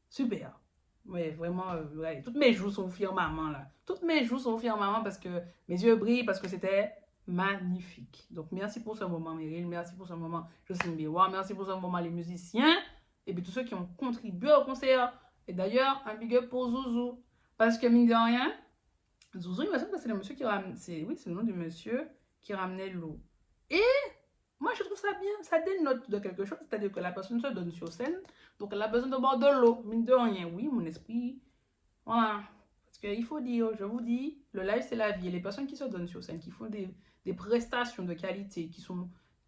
super. Ouais, vraiment, ouais, toutes mes joues sont au firmament là. Toutes mes joues sont au firmament parce que mes yeux brillent, parce que c'était magnifique. Donc, merci pour ce moment, Meryl. Merci pour ce moment, Jocelyne Béroir. Merci pour ce moment, les musiciens. Et puis tous ceux qui ont contribué au concert. Et d'ailleurs, un big up pour Zouzou. Parce que, mine de rien, Zouzou, il me semble que c'est le monsieur qui ramenait. Oui, c'est le nom du monsieur qui ramenait l'eau. Et moi, je trouve ça bien. Ça dénote de quelque chose. C'est-à-dire que la personne se donne sur scène. Donc, elle a besoin de boire de l'eau. Mine de rien, oui, mon esprit. Voilà. Parce qu'il faut dire, je vous dis, le live, c'est la vie. Et les personnes qui se donnent sur scène, qui font des prestations de qualité, qui sont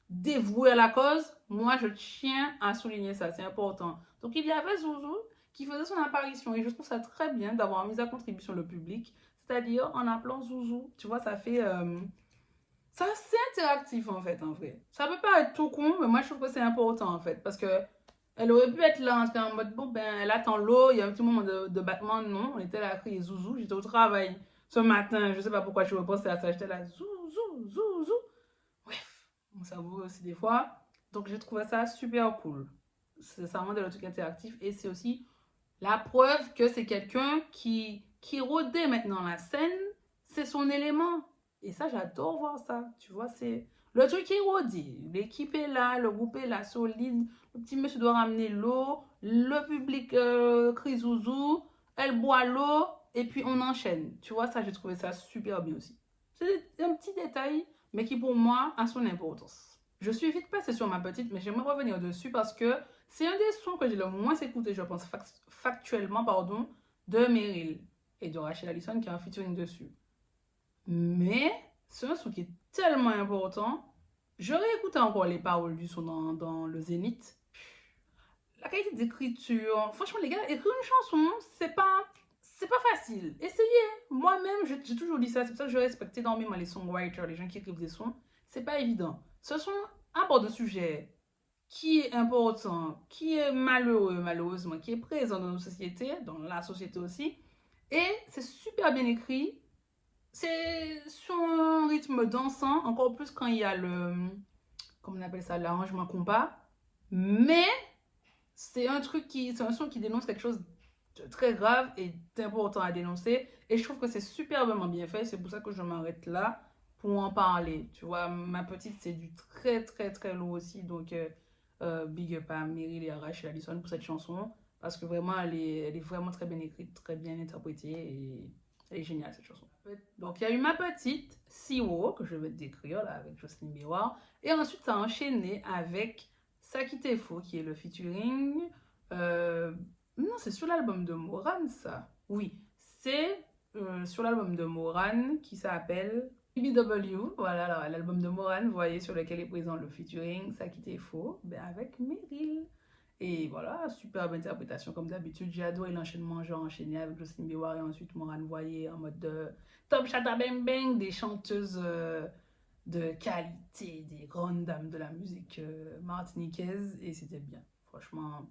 dévouées à la cause, moi, je tiens à souligner ça. C'est important. Donc, il y avait Zouzou qui faisait son apparition. Et je trouve ça très bien d'avoir mis à contribution le public. C'est-à-dire en appelant Zouzou. Tu vois, ça fait... ça, c'est interactif, en fait, en vrai. Ça peut pas être tout con, mais moi, je trouve que c'est important, en fait. Parce que elle aurait pu être là, en mode, bon, ben, elle attend l'eau, il y a un petit moment de battement. Non, on était là à crier Zouzou. J'étais au travail ce matin. Je sais pas pourquoi je repensais à ça. J'étais là, Zouzou, Zouzou. Bref, mon cerveau aussi, des fois. Donc, j'ai trouvé ça super cool. Ça rend le truc interactif. Et c'est aussi la preuve que c'est quelqu'un qui rôdait maintenant la scène. C'est son élément. Et ça, j'adore voir ça. Tu vois, c'est le truc qui est rodé. L'équipe est là, le groupe est là, solide. Le petit monsieur doit ramener l'eau. Le public crie Zouzou. Elle boit l'eau. Et puis, on enchaîne. Tu vois, ça, j'ai trouvé ça super bien aussi. C'est un petit détail, mais qui, pour moi, a son importance. Je suis vite passée sur ma petite, mais j'aimerais revenir dessus parce que c'est un des sons que j'ai le moins écouté, je pense, factuellement, pardon, de Meryl et de Rachel Allison qui a un featuring dessus. Mais c'est un son qui est tellement important. Je réécoutais encore les paroles du son dans le Zénith. La qualité d'écriture. Franchement, les gars, écrire une chanson, c'est pas facile. Essayez. Moi-même, j'ai toujours dit ça. C'est pour ça que je respecte énormément les songwriters, les gens qui écrivent des sons. C'est pas évident. Ce sont aborde un sujet qui est important, qui est malheureux, malheureusement, qui est présent dans nos sociétés, dans la société aussi. Et c'est super bien écrit. C'est sur un rythme dansant, encore plus quand il y a comment on appelle ça, l'arrangement compas. Mais c'est un son qui dénonce quelque chose de très grave et d'important à dénoncer. Et je trouve que c'est superbement bien fait. C'est pour ça que je m'arrête là pour en parler. Tu vois, ma petite, c'est du très, très, très lourd aussi. Donc, big up à Meryl et à Rachel Allison pour cette chanson. Parce que vraiment, elle est vraiment très bien écrite, très bien interprétée. Et elle est géniale, cette chanson. Donc, il y a eu ma petite, Siwo, que je vais te décrire là, avec Jocelyne Béroir. Et ensuite, ça a enchaîné avec Sakitefo, qui est le featuring. Non, c'est sur l'album de Moran, ça. Oui, c'est sur l'album de Moran qui s'appelle BBW. Voilà, l'album de Moran, vous voyez, sur lequel est présent le featuring Sakitefo, ben avec Meryl. Et voilà, superbe interprétation comme d'habitude. J'ai adoré l'enchaînement, genre enchaîné avec Jocelyne Béroir et ensuite Moran, vous voyez, en mode de top chata bang bang, des chanteuses de qualité, des grandes dames de la musique martiniquaise. Et c'était bien, franchement.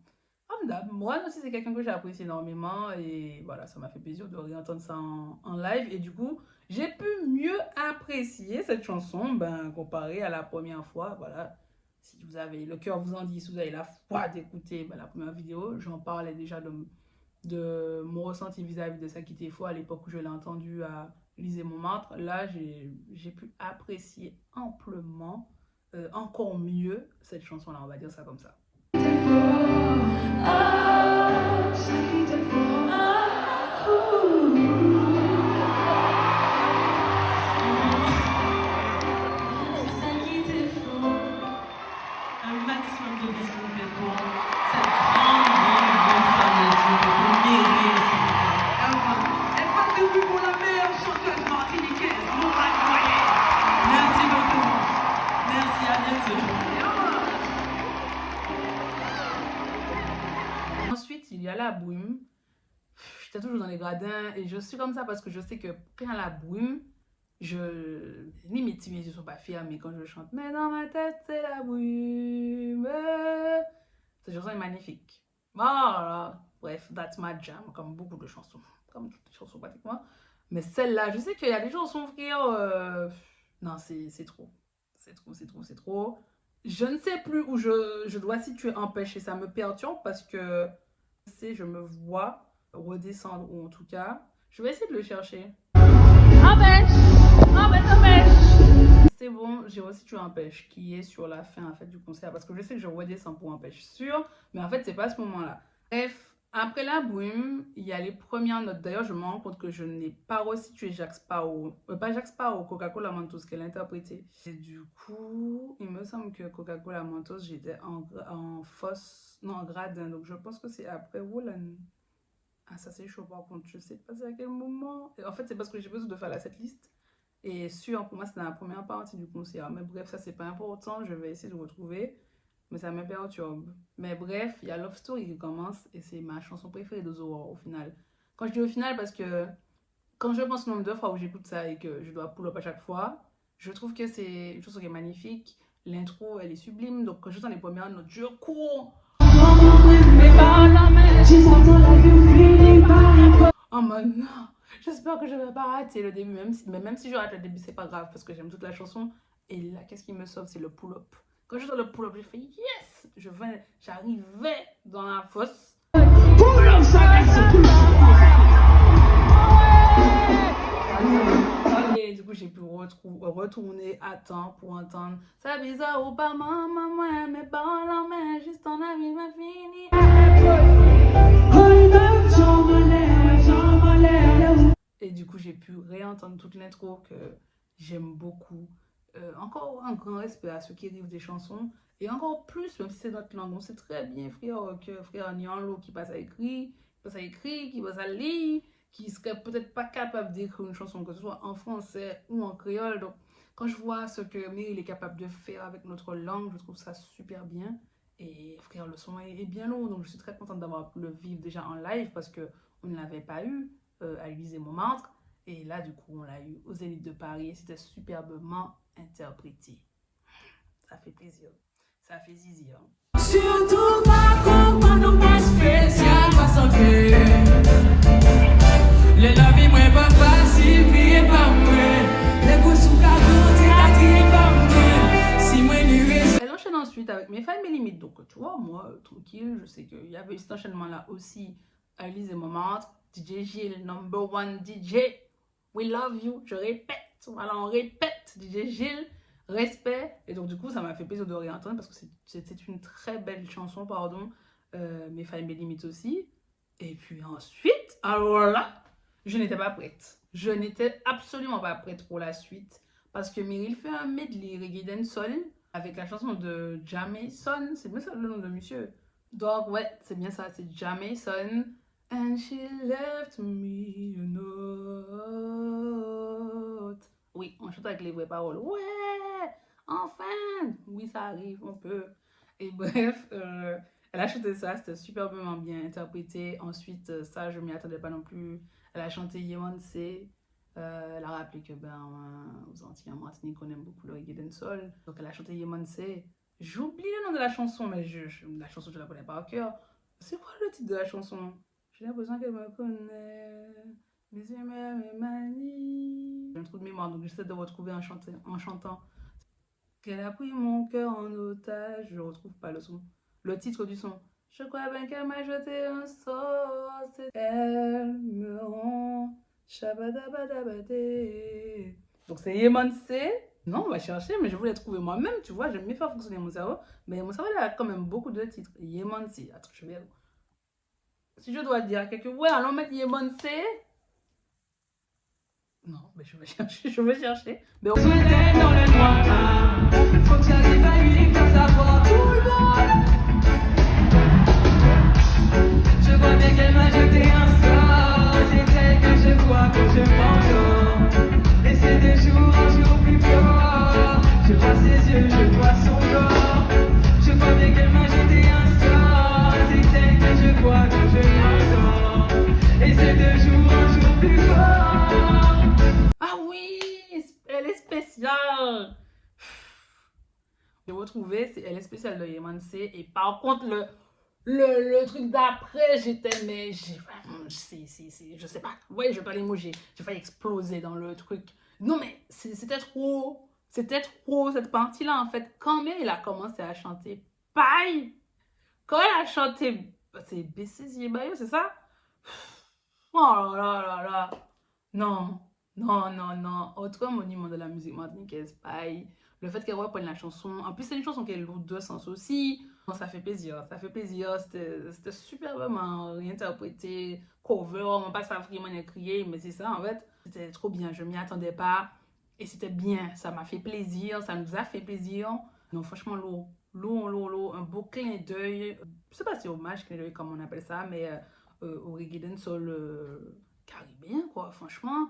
Moran aussi, c'est quelqu'un que j'ai apprécié énormément. Et voilà, ça m'a fait plaisir de réentendre ça en live. Et du coup, j'ai pu mieux apprécier cette chanson comparé à la première fois. Voilà. Si vous avez le cœur vous en dit, si vous avez la foi d'écouter la première vidéo, j'en parlais déjà de mon ressenti vis-à-vis de Sakitefo à l'époque où je l'ai entendu à Élysée Montmartre. Là, j'ai pu apprécier amplement, encore mieux cette chanson-là, on va dire ça comme ça. Ensuite, il y a la brume. J'étais toujours dans les gradins et je suis comme ça parce que je sais que quand il y a la brume, limite si mes yeux ne sont pas fermés quand je chante. Mais dans ma tête, c'est la brume. Cette chanson est magnifique. Voilà. Bref, that's my jam, comme beaucoup de chansons. Comme toutes les chansons pratiquement. Mais celle-là, je sais qu'il y a des chansons, frère. Non, c'est trop. C'est trop. Je ne sais plus où je dois situer Empêche et ça me perturbe parce que Je me vois redescendre, ou en tout cas, je vais essayer de le chercher. Empêche! C'est bon, j'ai reçu tu Empêche qui est sur la fin en fait du concert parce que je sais que je redescends pour Empêche sûr, mais en fait c'est pas à ce moment-là. Bref, après la boum, il y a les premières notes. D'ailleurs, je me rends compte que je n'ai pas restitué Jack Sparrow, pas Jack Sparrow, Coca-Cola Mentos qu'elle a interprété. Et du coup, il me semble que Coca-Cola Mentos, j'étais en fausse, non en gradin, donc je pense que c'est après Roland. Ah, ça c'est chaud par contre, je sais pas c'est à quel moment. Et en fait, c'est parce que j'ai besoin de faire la setlist. Et sûr, pour moi, c'était la première partie du concert. Mais bref, ça c'est pas important, je vais essayer de retrouver. Mais ça me perturbe. Mais bref, il y a Love Story qui commence et c'est ma chanson préférée de Zora au final. Quand je dis au final, parce que quand je pense au nombre de fois où j'écoute ça et que je dois pull up à chaque fois, je trouve que c'est une chanson qui est magnifique. L'intro, elle est sublime. Donc quand j'entends les premières notes, je cours. Oh mode non, j'espère que je vais pas rater le début, même si je rate le début, c'est pas grave parce que j'aime toute la chanson. Et là, qu'est-ce qui me sauve, c'est le pull-up. Quand je dans le pull-up, j'ai fait yes, j'arrivais dans la fosse. Et du coup, j'ai pu retourner à temps pour entendre ça bizarre ou pas, maman, mais pas la main, juste en avis, ma fini. Et du coup, j'ai pu réentendre toute l'intro que j'aime beaucoup. Encore un grand respect à ceux qui écrivent des chansons. Et encore plus, même si c'est notre langue, on sait très bien, frère, que frère Nianlo qui passe à écrire, qui passe à lire, qui serait peut-être pas capable d'écrire une chanson, que ce soit en français ou en créole. Donc, quand je vois ce que Meryl est capable de faire avec notre langue, je trouve ça super bien. Et frère, le son est bien lourd, donc je suis très contente d'avoir pu le vivre déjà en live parce qu'on ne l'avait pas eu à l'Élysée-Montmartre. Et là, du coup, on l'a eu au Zénith de Paris et c'était superbement interprété. Ça fait plaisir. Ça fait zizi. Surtout pas comprendre pas spécial, pas sans que les la vie moins pas facile, mais pas moins. Les goûts sous la goutte et la tire pas moins. Si moi n'y elle enchaîne ensuite avec Mes Femmes et Limites. Donc, tu vois, moi, tranquille, je sais qu'il y avait cet enchaînement-là aussi à l'Élysée-Montmartre. DJ Gilles, number one DJ. We love you. Je répète. Voilà, on répète. DJ Gilles. Respect. Et donc, du coup, ça m'a fait plaisir de réentendre parce que c'était une très belle chanson, pardon. Mes Femmes et Limites aussi. Et puis ensuite, alors là, je n'étais pas prête. Je n'étais absolument pas prête pour la suite. Parce que Meryl fait un medley reggae dancehall avec la chanson de Jamaison. C'est bien ça le nom de monsieur. Donc, ouais, c'est bien ça. C'est Jamaison. And she left me a note. Oui, on chante avec les vraies paroles. Ouais, enfin. Oui, ça arrive, on peut. Et bref, elle a chanté ça, c'était superbement bien interprété. Ensuite, ça, je m'y attendais pas non plus. Elle a chanté Yemonse. Elle a rappelé que, aux Antilles, en Martinique, on aime beaucoup le reggae dancehall. Donc, elle a chanté Yemonse. J'oublie le nom de la chanson, mais la chanson, je la connais par cœur. C'est quoi le titre de la chanson? J'ai l'impression qu'elle me connaît. Mais c'est mes manies. J'ai un trou de mémoire, donc j'essaie de retrouver en chantant. Qu'elle a pris mon cœur en otage. Je retrouve pas le son. Le titre du son. Je crois bien qu'elle m'a jeté un sort. Elle me rend chabadabadabadé. Donc c'est Yemonse. Non, on va chercher, mais je voulais trouver moi-même. Tu vois, j'aime bien faire fonctionner mon cerveau. Mais mon cerveau, il a quand même beaucoup de titres. Yemonse. Attends, je vais. Si je dois dire quelque chose, ouais, allons mettre Yemonse. Non, mais je vais chercher. Mais dans le noir, faut que j'arrive à lui faire savoir tout le monde. Je vois bien qu'elle m'a jeté un sort. C'est elle que je vois quand je m'endors. Et c'est de jour en jour plus fort. Je vois ses yeux, je vois son corps. Je vois bien qu'elle m'a jeté un sort. C'est elle que je vois quand je m'endors. Et c'est de jour en jour plus fort. Ah oui, elle est spéciale. J'ai retrouvé, elle est spéciale de Yemonse. Et par contre, le truc d'après, je sais pas. Ouais, je vais pas les mots, j'ai failli exploser dans le truc. Non, mais c'était trop cette partie-là, en fait. Quand elle a commencé à chanter Paille, quand elle a chanté c'est Bécésier Bayo, c'est ça? Oh là là là. Non, non, non, non. Autre monument de la musique martiniquaise, pareil. Le fait qu'elle reprenne la chanson. En plus, c'est une chanson qui est lourde de sens aussi. Bon, ça fait plaisir, ça fait plaisir. C'était superbement réinterprété. Cover, on va pas savoir vraiment crier, mais c'est ça en fait. C'était trop bien, je m'y attendais pas. Et c'était bien, ça m'a fait plaisir, ça nous a fait plaisir. Non, franchement, lourd, lourd, lourd, lourd. Un beau clin d'œil. Je sais pas si hommage, clin d'œil, comme on appelle ça, mais au reggae dancehall caribéen, quoi, franchement.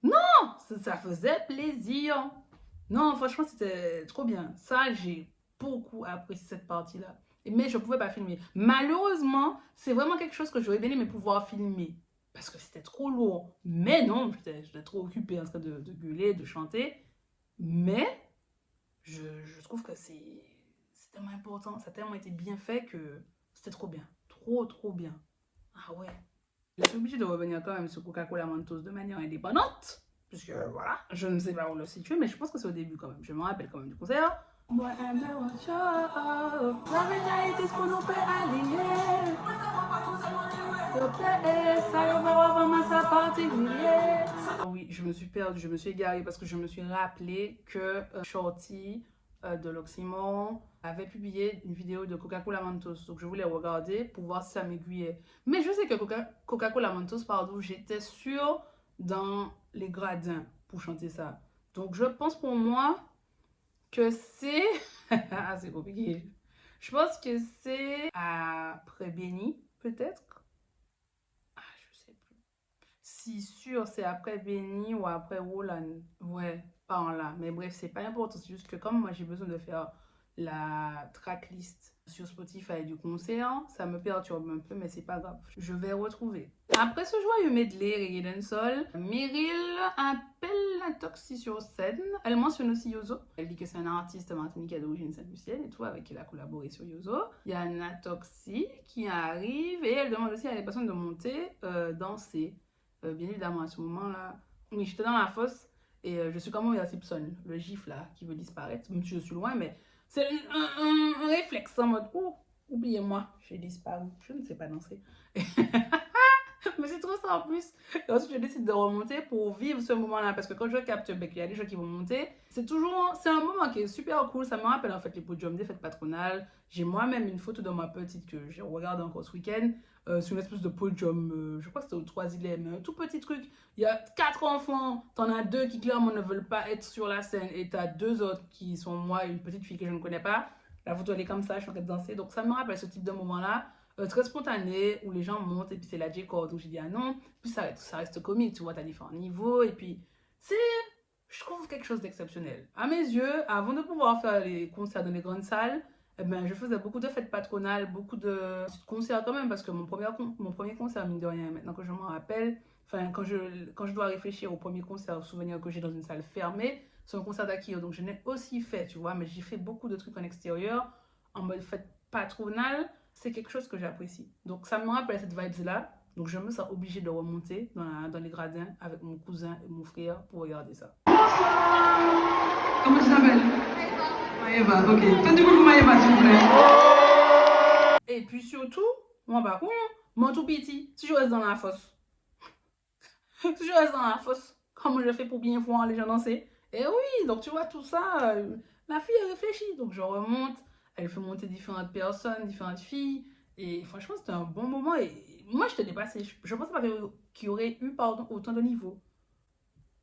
Non, ça faisait plaisir. Non, franchement, c'était trop bien. Ça, j'ai beaucoup apprécié cette partie-là. Mais je ne pouvais pas filmer. Malheureusement, c'est vraiment quelque chose que j'aurais bien aimé pouvoir filmer. Parce que c'était trop lourd. Mais non, j'étais trop occupée en train de gueuler, de chanter. Mais je trouve que c'est tellement important. Ça a tellement été bien fait que c'était trop bien. Trop, trop bien. Ah ouais. Je suis obligée de revenir quand même sur Coca-Cola Mentos de manière indépendante. Puisque voilà, je ne sais pas où le situer, mais je pense que c'est au début quand même. Je me rappelle quand même du concert. Moi, ah oui, je me suis perdue, je me suis égarée parce que je me suis rappelé que Shorty de l'Oxymore avait publié une vidéo de Coca-Cola Mentos. Donc je voulais regarder pour voir si ça m'aiguillait. Mais je sais que Coca-Cola Mentos, pardon, j'étais sûre dans les gradins pour chanter ça. Donc je pense pour moi que c'est... ah, c'est compliqué. Je pense que c'est après Béni, peut-être. Ah, je sais plus. Si sûr, c'est après Béni ou après Roland. Ouais, par là. Mais bref, c'est pas important. C'est juste que comme moi, j'ai besoin de faire la tracklist sur Spotify du concert, ça me perturbe un peu, mais c'est pas grave. Je vais retrouver. Après ce joyeux medley reggae dancehall, Meryl appelle la Toxi sur scène. Elle mentionne aussi Yozo. Elle dit que c'est un artiste martiniquais d'origine saint-lucienne et tout, avec qui elle a collaboré sur Yozo. Il y a Natoxi qui arrive et elle demande aussi à les personnes de monter, danser. Bien évidemment, à ce moment-là, oui, j'étais dans la fosse et je suis comme Homer Simpson, le gif là qui veut disparaître. Même si je suis loin, mais c'est un réflexe en mode oh, oubliez-moi, j'ai disparu, je ne sais pas danser. Mais c'est trop ça en plus. Et ensuite, je décide de remonter pour vivre ce moment-là. Parce que quand je capte qu'il y a des gens qui vont monter, c'est un moment qui est super cool. Ça me rappelle en fait les podiums des fêtes patronales. J'ai moi-même une photo de ma petite que j'ai regardée encore ce week-end. Sur une espèce de podium, je crois que c'était aux Trois-Îlets, un tout petit truc. Il y a 4 enfants, t'en as 2 qui clairement ne veulent pas être sur la scène. Et t'as 2 autres qui sont moi et une petite fille que je ne connais pas. La photo elle est comme ça, je suis en train de danser. Donc ça me rappelle ce type de moment-là. Très spontané, où les gens montent et puis c'est la J-Core. Donc j'ai dit ah non, puis ça reste comique, tu vois, t'as différents niveaux. Et puis je trouve quelque chose d'exceptionnel. À mes yeux, avant de pouvoir faire les concerts dans les grandes salles, eh ben, je faisais beaucoup de fêtes patronales, beaucoup de concerts quand même, parce que mon premier concert, mine de rien, maintenant que je m'en rappelle, enfin quand je dois réfléchir au premier concert, au souvenir que j'ai dans une salle fermée, c'est un concert d'Akio. Donc je n'ai aussi fait, tu vois, mais j'ai fait beaucoup de trucs en extérieur, en mode fête patronale. C'est quelque chose que j'apprécie. Donc ça me rappelle cette vibe-là. Donc je me sens obligée de remonter dans les gradins avec mon cousin et mon frère pour regarder ça. Comment tu t'appelles? Maëva, ok. Faites du coup pour Maëva, s'il vous plaît. Et puis surtout, moi par contre, mon tout petit, si je reste dans la fosse. Si je reste dans la fosse, comment je fais pour bien voir les gens danser? Et oui, donc tu vois tout ça, la fille elle réfléchit. Donc je remonte. Elle fait monter différentes personnes, différentes filles. Et franchement, c'était un bon moment. Et moi, je t'ai dépassé. Je ne pensais pas qu'il y aurait eu autant de niveaux.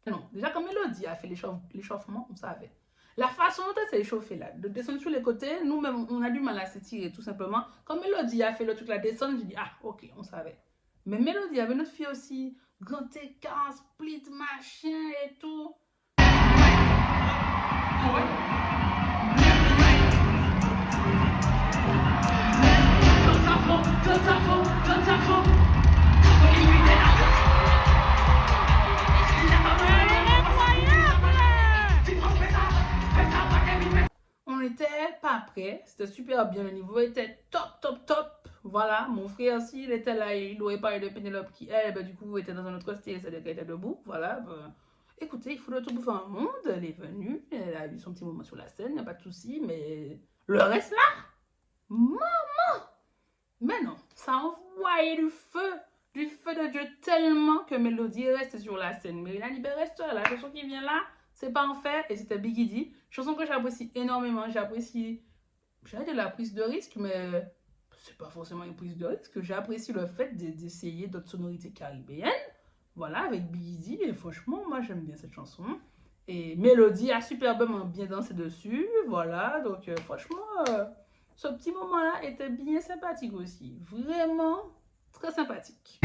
Non, déjà, quand Mélodie a fait l'échauffement, on savait. La façon dont elle s'est échauffée, là, de descendre sur les côtés, nous-mêmes, on a du mal à s'étirer, tout simplement. Quand Mélodie a fait le truc, la descente, j'ai dit, ah, ok, on savait. Mais Mélodie avait notre fille aussi. Grand écart, split, machin et tout. Ah ouais? On n'était pas prêts, c'était super bien, le niveau était top, top, top. Voilà, mon frère aussi, il était là, il aurait parlé de Pénélope qui, elle, ben, du coup, était dans un autre style, c'est-à-dire qu'elle était debout. Voilà, ben, écoutez, il faut le tout bouffer un monde, elle est venue, elle a eu son petit moment sur la scène, il n'y a pas de souci, mais le reste là, maman! Mais non, ça envoyait du feu de Dieu tellement que Mélodie reste sur la scène. Mais Mélanie reste là, la chanson qui vient là, c'est parfait et c'était Biggie D. Chanson que j'apprécie énormément, j'apprécie, j'allais dire la prise de risque, mais c'est pas forcément une prise de risque. J'apprécie le fait d'essayer d'autres sonorités caribéennes, voilà, avec Biggie D et franchement, moi j'aime bien cette chanson. Et Mélodie a superbement bien dansé dessus, voilà, donc franchement, ce petit moment-là était bien sympathique aussi, vraiment très sympathique.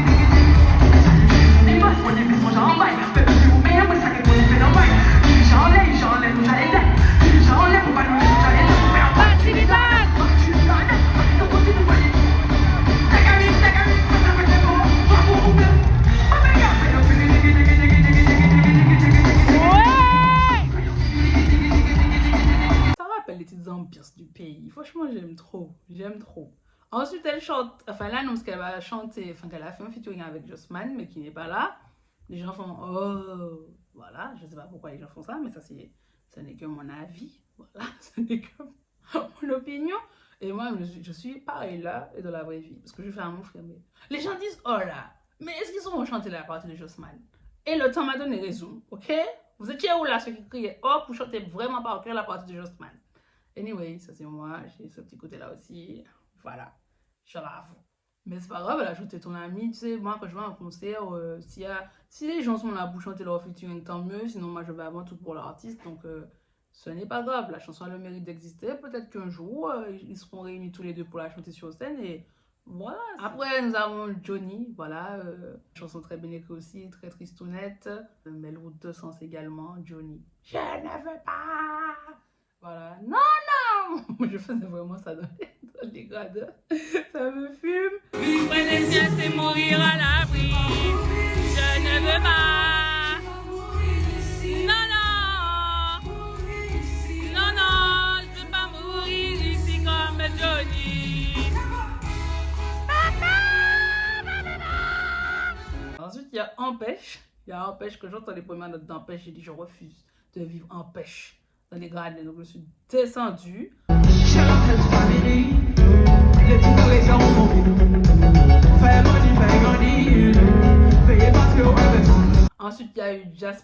Les petites ambiances du pays. Franchement, j'aime trop. J'aime trop. Ensuite, elle chante. Enfin, là, non, parce qu'elle va chanter. Enfin, qu'elle a fait un featuring avec Jossman, mais qui n'est pas là. Les gens font oh. Voilà. Je sais pas pourquoi les gens font ça, mais ça, ce n'est que mon avis. Voilà. Ce n'est que mon opinion. Et moi, je suis pareil là et dans la vraie vie. Parce que je fais un mon frère. Mais les gens disent oh là. Mais est-ce qu'ils ont chanté la partie de Jossman? Et le temps m'a donné raison. Ok? Vous étiez où là, ceux qui criaient oh pour chanter vraiment par cœur la partie de Jossman? Anyway, ça c'est moi, j'ai ce petit côté-là aussi. Voilà, je l'avoue. Mais c'est pas grave, elle a ajouté ton ami. Tu sais, moi quand je vais à un concert, si les gens sont là pour chanter leur featuring, tant mieux. Sinon, moi je vais avant tout pour l'artiste. Donc, ce n'est pas grave. La chanson a le mérite d'exister. Peut-être qu'un jour, ils seront réunis tous les deux pour la chanter sur scène. Et voilà. Après, nous avons Johnny. Voilà, chanson très bien écrite aussi, très tristounette. Melwood 200 également, Johnny. Je ne veux pas. Voilà. Non, non! Je faisais vraiment ça dans les gradins. Ça me fume. Vivre les siens, c'est mourir à l'abri. Je ne veux pas. Non, non. Non, non, je veux pas mourir ici comme Johnny. Ensuite, il y a Empêche. Il y a Empêche que j'entends les premières notes d'Empêche. J'ai dit, je refuse de vivre en pêche dans les gradins. Donc, je suis descendue. Ensuite, il y a eu Jack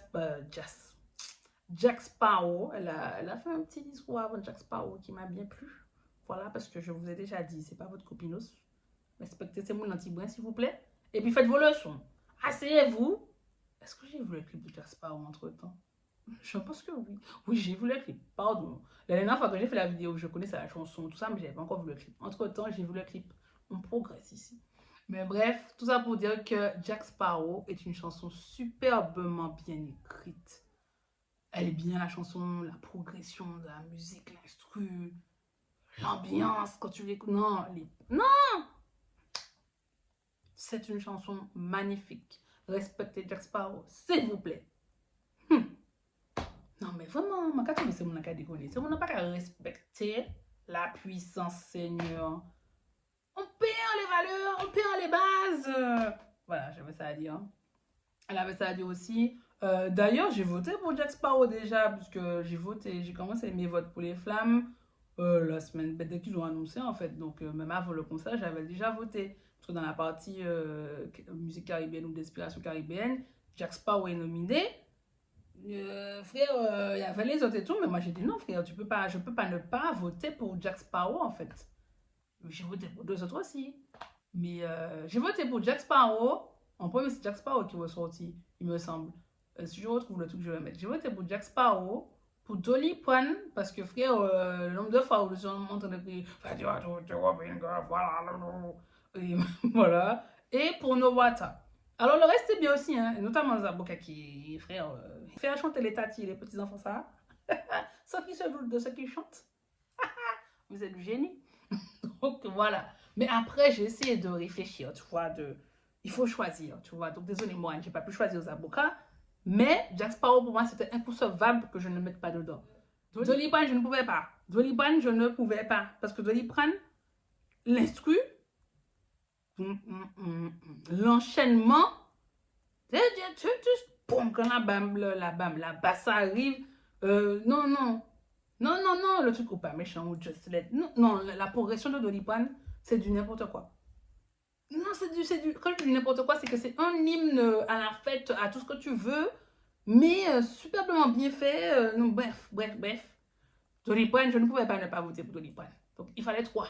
Sparrow. Elle a fait un petit discours avant Jack Sparrow qui m'a bien plu. Voilà, parce que je vous ai déjà dit, c'est pas votre copinos. Respectez ces mots anti-bruns, s'il vous plaît. Et puis, faites vos leçons. Asseyez-vous. Est-ce que j'ai vu le clip de Jack Sparrow entre-temps? Je pense que oui. Oui, j'ai vu le clip. Pardon. La dernière fois que j'ai fait la vidéo, je connaissais la chanson, tout ça, mais j'avais pas encore vu le clip. Entre-temps, j'ai vu le clip. On progresse ici. Mais bref, tout ça pour dire que Jack Sparrow est une chanson superbement bien écrite. Elle est bien, la chanson, la progression de la musique, l'instru, l'ambiance, quand tu l'écoutes. Non, non! C'est une chanson magnifique. Respectez Jack Sparrow, s'il vous plaît. Non, mais vraiment, ma catégorie, c'est mon catégorie. C'est mon pas qu'à respecter la puissance Seigneur. On perd les valeurs, on perd les bases. Voilà, j'avais ça à dire. Elle avait ça à dire aussi. D'ailleurs, j'ai voté pour Jack Sparrow déjà, puisque j'ai commencé mes votes pour les Flammes la semaine, dès qu'ils ont annoncé en fait. Donc, même avant le concert, j'avais déjà voté. Parce que dans la partie musique caribéenne ou d'inspiration caribéenne, Jack Sparrow est nominé. Frère, il y avait les autres et tout, mais moi j'ai dit non, frère, je peux pas ne pas voter pour Jack Sparrow en fait. J'ai voté pour deux autres aussi. Mais j'ai voté pour Jack Sparrow. En premier, c'est Jack Sparrow qui est ressorti, il me semble. Si je retrouve le truc, je vais mettre. J'ai voté pour Jack Sparrow, pour Dolly Parton, parce que frère, le nombre de fois où je suis en train de crier, et voilà. Et pour Nowata. Alors le reste est bien aussi, hein, notamment Zaboka qui, frère, fait chanter les tatis, les petits enfants, ça. Sans qu'ils se doutent de ce qu'ils chantent. Vous êtes du génie. Donc voilà. Mais après, j'ai essayé de réfléchir, tu vois, il faut choisir, tu vois. Donc désolé, moi, j'ai pas pu choisir Zaboka. Mais Jack Sparrow, pour moi, c'était inconcevable que je ne le mette pas dedans. Dolly Parton, je ne pouvais pas. Dolly Parton, je ne pouvais pas. Parce que Dolly Parton, l'instru, l'enchaînement, quand la basse arrive, non, le truc ou pas méchant ou just let, non, la progression de Dolly Parton, c'est du n'importe quoi. Non, quand je dis n'importe quoi, c'est que c'est un hymne à la fête, à tout ce que tu veux, mais superbement bien fait. Non, bref. Doliprane, je ne pouvais pas ne pas voter pour Doliprane. Donc, il fallait 3.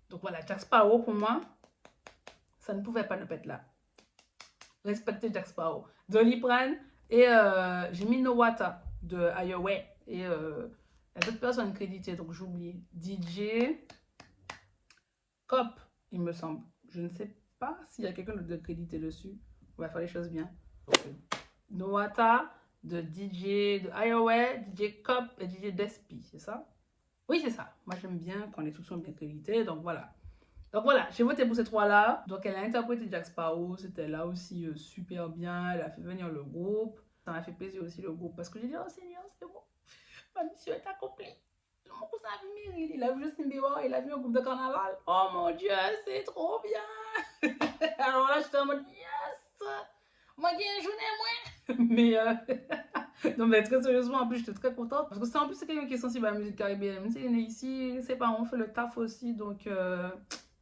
Donc, voilà, Jack Sparrow, pour moi, ça ne pouvait pas ne pas être là. Respectez Jack Sparrow. Doliprane, et j'ai mis Nowata de Iowa. Et il y a d'autres personnes créditées, donc j'oublie. DJ Cop, il me semble. Je ne sais pas s'il y a quelqu'un de crédité dessus. On va faire les choses bien. Okay. Nowata, de DJ de Iowa, DJ Cop et DJ Despi, c'est ça? Oui, c'est ça. Moi, j'aime bien quand les trucs sont bien crédités, donc voilà. Donc voilà, j'ai voté pour ces 3-là. Donc elle a interprété Jack Sparrow, c'était là aussi super bien. Elle a fait venir le groupe. Ça m'a fait plaisir aussi le groupe parce que j'ai dit, oh Seigneur, c'est bon. Ma mission est accomplie. Mon cousin a vu Meryl, il a vu Justin Bieber, il a vu un groupe de carnaval. Oh mon Dieu, c'est trop bien. Alors là, j'étais en mode, yes. Moi, j'ai une journée, moi. Mais, non, mais très sérieusement, en plus, j'étais très contente. Parce que c'est en plus, c'est quelqu'un qui est sensible à la musique caribéenne. Tu sais, il est né ici, ses parents ont fait le taf aussi, donc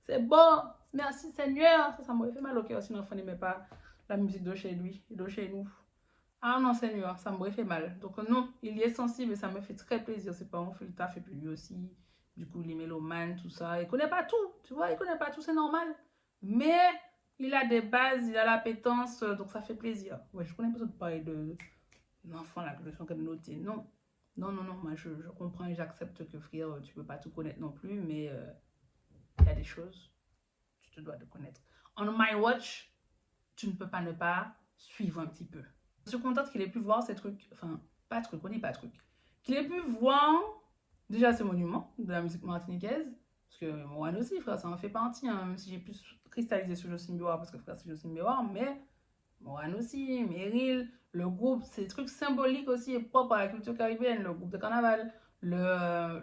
c'est bon. Merci Seigneur. Ça m'aurait fait mal au cœur si l'enfant n'aimait pas la musique de chez lui et de chez nous. Ah non, Seigneur, ça m'aurait fait mal. Donc non, il y est sensible et ça me fait très plaisir. Ses parents ont fait le taf et puis lui aussi. Du coup, il est mélomane, tout ça. Il connaît pas tout, tu vois, il connaît pas tout, c'est normal. Mais il a des bases, il a l'appétence, donc ça fait plaisir. Ouais, je connais pas de parler de l'enfant là que je suis en train de noter. Non, moi je comprends et j'accepte que frère, tu peux pas tout connaître non plus, mais il y a des choses, tu te dois de connaître. On my watch, tu ne peux pas ne pas suivre un petit peu. Je suis contente qu'il ait pu voir ces trucs, enfin, pas trucs, on dit pas trucs, qu'il ait pu voir déjà ces monuments de la musique martiniquaise, parce que Moran aussi, frère, ça en fait partie, hein, même si j'ai plus cristallisé sur Justin Bieber, parce que frère, c'est Justin Bieber, mais Moran aussi, Meryl, le groupe, c'est des trucs symboliques aussi et propres à la culture caribéenne, le groupe de carnaval, le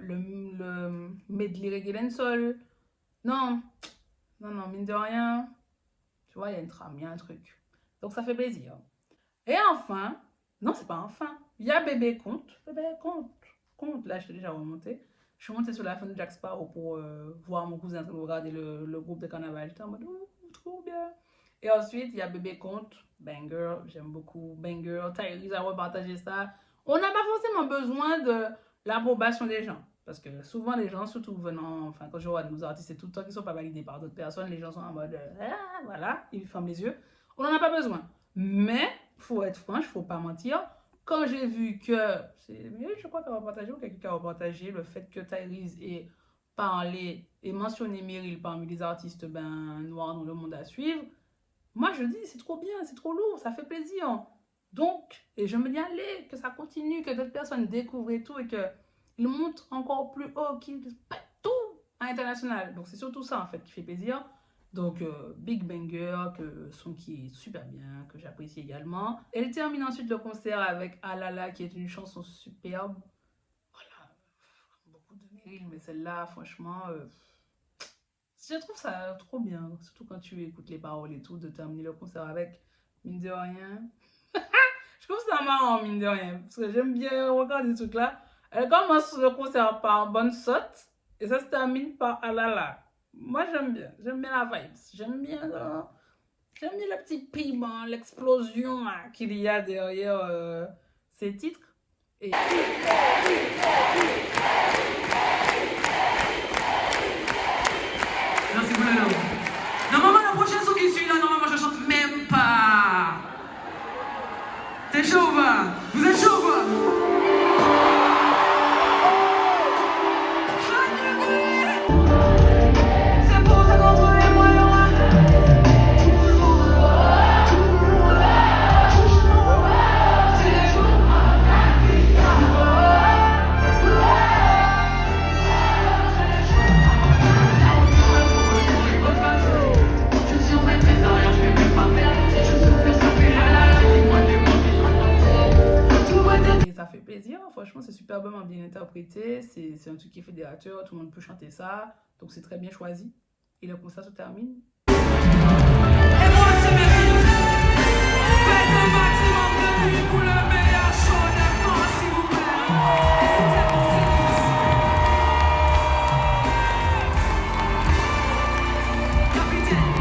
medley reggae dancehall. Non, mine de rien, tu vois, il y a une trame, il y a un truc. Donc ça fait plaisir. Et enfin, non, c'est pas enfin, il y a Bébé Conte, là je t'ai déjà remonté. Je suis montée sur la fin de Jack Sparrow pour voir mon cousin regarder le groupe de carnaval. J'étais en mode, oh, trop bien. Et ensuite, il y a Bébé Conte, banger, j'aime beaucoup, banger. Tyrese a repartagé ça. On n'a pas forcément besoin de l'approbation des gens. Parce que souvent, les gens, surtout venant, enfin, quand je vois nos artistes et tout le temps qui ne sont pas validés par d'autres personnes, les gens sont en mode, voilà, ils ferment les yeux. On n'en a pas besoin. Mais, il faut être franche, il ne faut pas mentir. Quand j'ai vu que, c'est je crois qu'elle a partagé ou quelqu'un qui a partagé le fait que Tyrese ait parlé et mentionné Meryl parmi les artistes noirs dans le monde à suivre, moi je dis c'est trop bien, c'est trop lourd, ça fait plaisir. Donc, et je me dis allez, que ça continue, que d'autres personnes découvrent et tout et qu'ils montrent encore plus haut, qu'ils pètent tout à l'international. Donc c'est surtout ça en fait qui fait plaisir. Donc, Big Banger, son qui est super bien, que j'apprécie également. Elle termine ensuite le concert avec Alala, qui est une chanson superbe. Voilà, beaucoup de Meryl, mais celle-là, franchement, je trouve ça trop bien. Surtout quand tu écoutes les paroles et tout, de terminer le concert avec, mine de rien. Je trouve ça marrant, mine de rien, parce que j'aime bien regarder ce truc-là. Elle commence le concert par Bonne Sotte, et ça se termine par Alala. Moi, j'aime bien la vibe. J'aime bien le petit piment, l'explosion qu'il y a derrière ces titres. Et... Merci beaucoup. Normalement, la prochaine chanson qui suit là, normalement, je chante même pas. T'es chaud ou pas? Vous êtes chaud ou pas? Ça fait plaisir, franchement c'est superbement bien interprété, c'est un truc qui est fédérateur, tout le monde peut chanter ça, donc c'est très bien choisi. Et le concert se termine. Et moi c'est Meryl. Faites un maximum de bruit pour le meilleur show de France s'il vous plaît. Et c'est tellement Capitaine.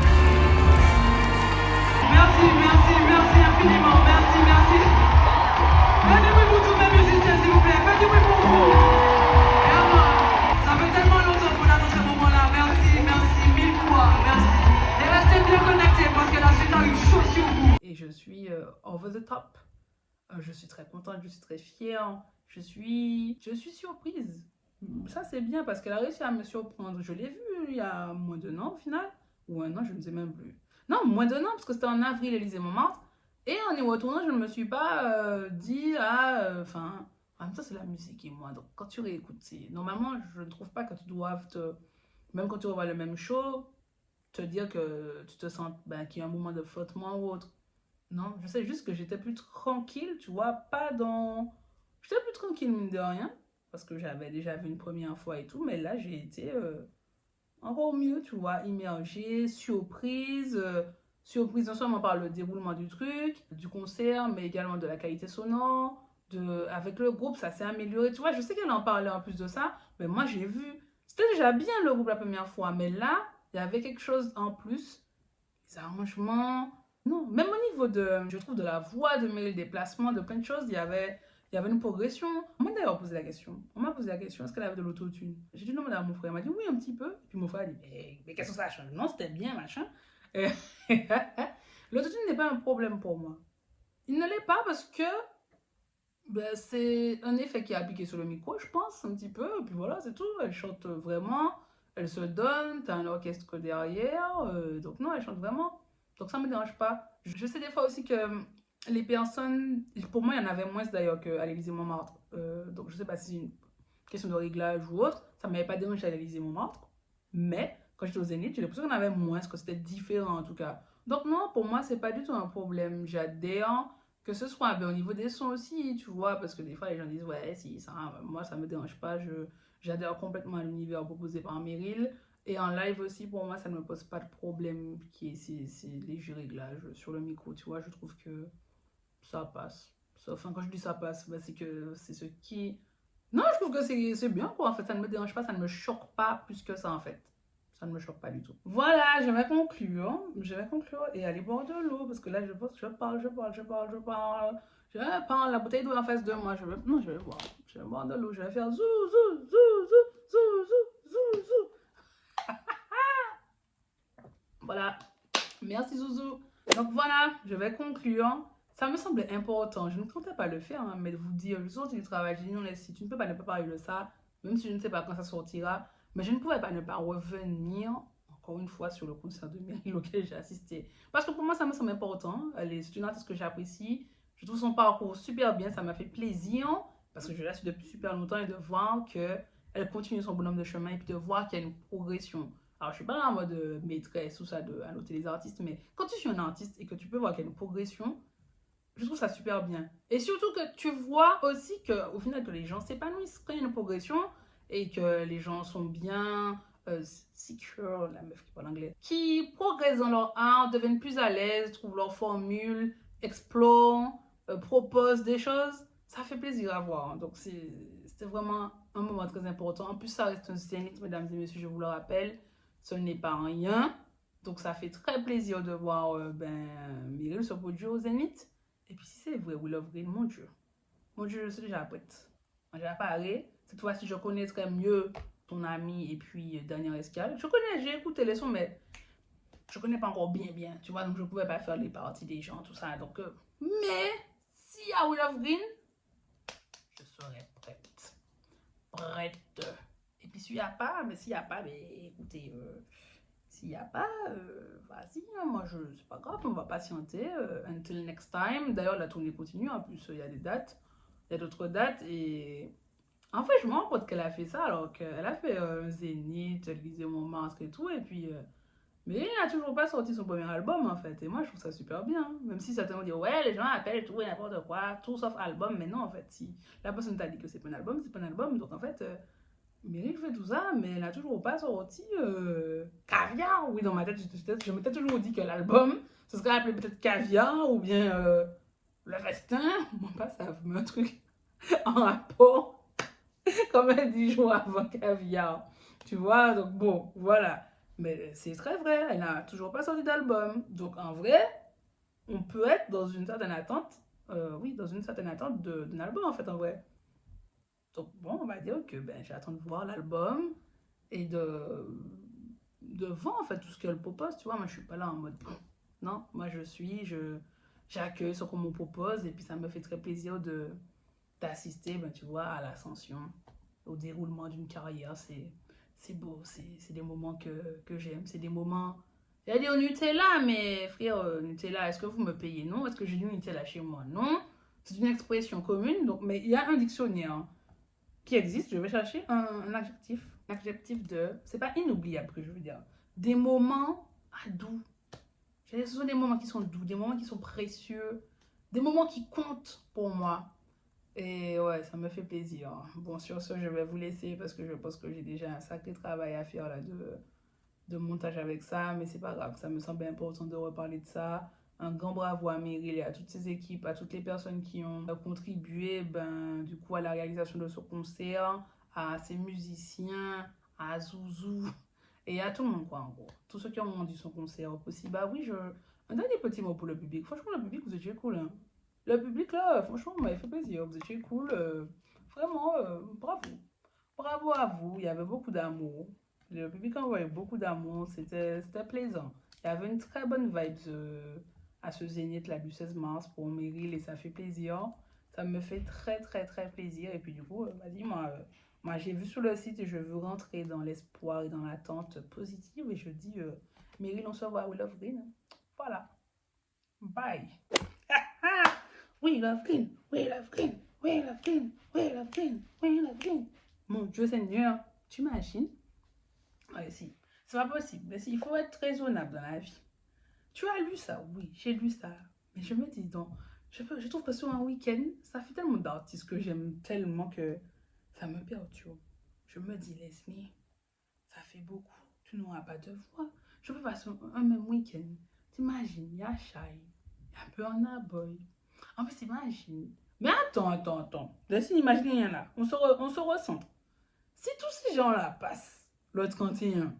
je suis over the top. Je suis très contente, je suis très fière, je suis surprise. Ça, c'est bien parce qu'elle a réussi à me surprendre. Je l'ai vue il y a moins d'un an au final, ou un an, je ne sais même plus. Non, moins d'un an, parce que c'était en avril, Élysée-Montmartre. Et en y retournant, je ne me suis pas dit, enfin, en même temps, c'est la musique et moi. Donc, quand tu réécoutes, normalement, je ne trouve pas que tu doives même quand tu revois le même show, te dire que tu te sens, qu'il y a un moment de flottement ou autre. Non, je sais juste que j'étais plus tranquille, tu vois, j'étais plus tranquille, mine de rien, parce que j'avais déjà vu une première fois et tout, mais là, j'ai été encore mieux, tu vois, immergée, surprise, surprise non seulement par le déroulement du truc, du concert, mais également de la qualité sonore, avec le groupe, ça s'est amélioré, tu vois, je sais qu'elle en parlait en plus de ça, mais moi, j'ai vu, c'était déjà bien le groupe la première fois, mais là, il y avait quelque chose en plus, les arrangements... Non, même au niveau je trouve, de la voix, de mes déplacements, de plein de choses, il y avait une progression. On m'a d'ailleurs posé la question. On m'a posé la question, est-ce qu'elle avait de l'autotune? J'ai dit non, madame, mon frère m'a dit oui, un petit peu. Et puis mon frère a dit, mais qu'est-ce que ça change? Non, c'était bien, machin. L'autotune n'est pas un problème pour moi. Il ne l'est pas parce que c'est un effet qui est appliqué sur le micro, je pense, un petit peu. Et puis voilà, c'est tout. Elle chante vraiment, elle se donne, t'as un orchestre derrière. Donc non, elle chante vraiment. Donc ça ne me dérange pas. Je sais des fois aussi que les personnes, pour moi il y en avait moins d'ailleurs qu'à l'Élysée-Montmartre. Donc je ne sais pas si c'est une question de réglage ou autre. Ça ne m'avait pas dérangé à l'Élysée-Montmartre. Mais quand j'étais au Zénith, j'ai l'impression qu'il y en avait moins, que c'était différent en tout cas. Donc non, pour moi c'est pas du tout un problème. J'adhère, que ce soit au niveau des sons aussi, tu vois, parce que des fois les gens disent ouais, si, ça, moi ça ne me dérange pas. J'adhère complètement à l'univers proposé par Meryl. Et en live aussi, pour moi, ça ne me pose pas de problème c'est léger réglage sur le micro, tu vois. Je trouve que ça passe. Enfin, quand je dis ça passe, c'est que c'est ce qui... Non, je trouve que c'est bien, quoi. En fait, ça ne me dérange pas, ça ne me choque pas plus que ça, en fait. Ça ne me choque pas du tout. Voilà, je vais conclure. Et aller boire de l'eau, parce que là, je parle. Je prends la bouteille d'eau en face de moi. Je vais boire. Je vais boire de l'eau. Je vais faire zou, zou, zou, zou, zou, zou, zou, zou. Voilà, merci Zouzou. Donc voilà, je vais conclure. Ça me semblait important, je ne comptais pas le faire, mais de vous dire, je sortis du travail, j'ai dit non, si tu ne peux pas ne pas parler de ça, même si je ne sais pas quand ça sortira, mais je ne pouvais pas ne pas revenir, encore une fois, sur le concert de Meryl auquel j'ai assisté. Parce que pour moi, ça me semble important. C'est une artiste que j'apprécie. Je trouve son parcours super bien, ça m'a fait plaisir, parce que je la suis depuis super longtemps, et de voir qu'elle continue son bonhomme de chemin, et puis de voir qu'il y a une progression. Alors, je ne suis pas en mode maîtresse ou ça à noter les artistes, mais quand tu suis un artiste et que tu peux voir qu'il y a une progression, je trouve ça super bien. Et surtout que tu vois aussi qu'au final, que les gens s'épanouissent quand il y a une progression et que les gens sont bien secure, la meuf qui parle anglais, qui progressent dans leur art, deviennent plus à l'aise, trouvent leur formule, explorent, proposent des choses. Ça fait plaisir à voir. Donc, c'était vraiment un moment très important. En plus, ça reste un Zénith, mesdames et messieurs, je vous le rappelle. Ce n'est pas rien. Donc, ça fait très plaisir de voir Meryl se produire au Zénith. Et puis, si c'est vrai, We Love Green, mon Dieu, je suis déjà prête. Je vais parler. Cette fois-ci, je connaîtrais mieux ton ami et puis Daniel Escal. J'ai écouté les sons, mais je connais pas encore bien, tu vois. Donc, je ne pouvais pas faire les parties des gens, tout ça. Donc, mais, s'il y a We Love Green, je serai prête. Et puis s'il n'y a pas, écoutez, s'il n'y a pas, vas-y, hein, moi c'est pas grave, on va patienter until next time. D'ailleurs, la tournée continue, en plus il y a des dates, il y a d'autres dates, et en fait je me rends compte qu'elle a fait ça, alors qu'elle a fait Zénith, Élysée-Montmartre et tout, et puis, mais elle n'a toujours pas sorti son premier album en fait, et moi je trouve ça super bien, hein. Même si certains vont dire, ouais, les gens appellent tout et n'importe quoi, tout sauf album, mais non en fait, si la personne t'a dit que c'est pas un album, c'est pas un album, donc en fait... Meryl fait tout ça, mais elle n'a toujours pas sorti Caviar. Oui, dans ma tête, je m'étais toujours dit que l'album, ce serait appelé peut-être Caviar ou bien Le Festin. Moi, pas ça, mais un truc en rapport, comme elle dit 10 jours avant Caviar. Tu vois, donc bon, voilà. Mais c'est très vrai, elle n'a toujours pas sorti d'album. Donc en vrai, on peut être dans une certaine attente, d'un album en fait, en vrai. Donc bon, on va dire que j'attends de voir l'album et de voir en fait tout ce qu'elle propose, tu vois. Moi je suis pas là en mode non, moi je j'accueille ce qu'on me propose et puis ça me fait très plaisir d'assister, ben, tu vois, à l'ascension, au déroulement d'une carrière. C'est beau, c'est des moments que j'aime, c'est des moments... J'allais dire Nutella, mais frère, Nutella, est-ce que vous me payez? Non. Est-ce que j'ai du Nutella chez moi? Non. C'est une expression commune, donc, mais il y a un dictionnaire qui existe. Je vais chercher un adjectif. L'adjectif de... C'est pas inoubliable que je veux dire. Des moments doux. Ce sont des moments qui sont doux, des moments qui sont précieux, des moments qui comptent pour moi. Et ouais, ça me fait plaisir. Bon, sur ce, je vais vous laisser parce que je pense que j'ai déjà un sacré travail à faire là de montage avec ça, mais c'est pas grave, ça me semble important de reparler de ça. Un grand bravo à Meryl et à toutes ses équipes, à toutes les personnes qui ont contribué du coup à la réalisation de ce concert, à ses musiciens, à Zouzou et à tout le monde quoi en gros. Tous ceux qui ont rendu son concert possible. Bah oui, un dernier petit mot pour le public. Franchement, le public, vous étiez cool. Hein. Le public là, franchement, m'avait fait plaisir. Vous étiez cool. Vraiment, bravo. Bravo à vous. Il y avait beaucoup d'amour. Le public envoyait beaucoup d'amour. C'était plaisant. Il y avait une très bonne vibe à ce Zénith là du 16 mars pour Meryl et ça fait plaisir. Ça me fait très très très plaisir. Et puis du coup, vas-y, moi j'ai vu sur le site et je veux rentrer dans l'espoir et dans l'attente positive. Et je dis, Meryl, on se voit à We Love Green. Voilà. Bye. We love green, we love green, we love green, we love green, we love green. Mon Dieu Seigneur, tu imagines? Ouais, si. C'est pas possible. Mais il faut être raisonnable dans la vie. Tu as lu ça? Oui, j'ai lu ça. Mais je me dis donc, je trouve que sur un week-end, ça fait tellement d'artistes que j'aime tellement que ça me perturbe. Je me dis, Leslie, ça fait beaucoup. Tu n'auras pas de voix. Je peux passer un même week-end. T'imagines, il y a Shai, il y a Burna Boy. En fait, imagine. Mais attends. Laisse-moi imaginer rien là. On se ressent. Si tous ces gens-là passent le 31,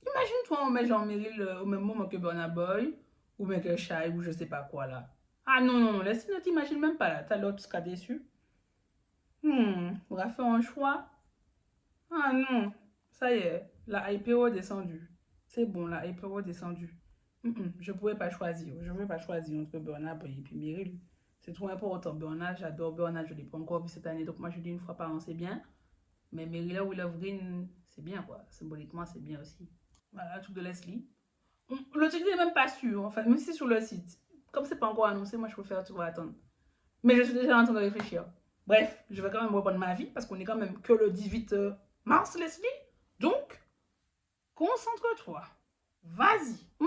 imagine-toi, on met Jean Meryl au même moment que Burna Boy, ou bien que Shai, ou je sais pas quoi là. Ah non, laisse-moi, ne t'imagine même pas là. T'as l'autre qui sera déçu. On va faire un choix. Ah non, ça y est, la IPO est descendue. C'est bon, la IPO est descendue. Je ne pouvais pas choisir. Je ne pouvais pas choisir entre Burna Boy et puis Meryl. C'est trop important. Burna, j'adore Burna. Je ne l'ai pas encore vu cette année. Donc moi, je dis une fois par an, c'est bien. Mais Meryl, We Love Green, c'est bien quoi. Symboliquement, c'est bien aussi. Voilà, le truc de Leslie. Le truc n'est même pas sûr. Enfin, même si c'est sur le site. Comme c'est pas encore annoncé, moi, je préfère toujours attendre. Mais je suis déjà en train de réfléchir. Bref, je vais quand même reprendre ma vie. Parce qu'on est quand même que le 18 mars, Leslie. Donc, concentre-toi. Vas-y, on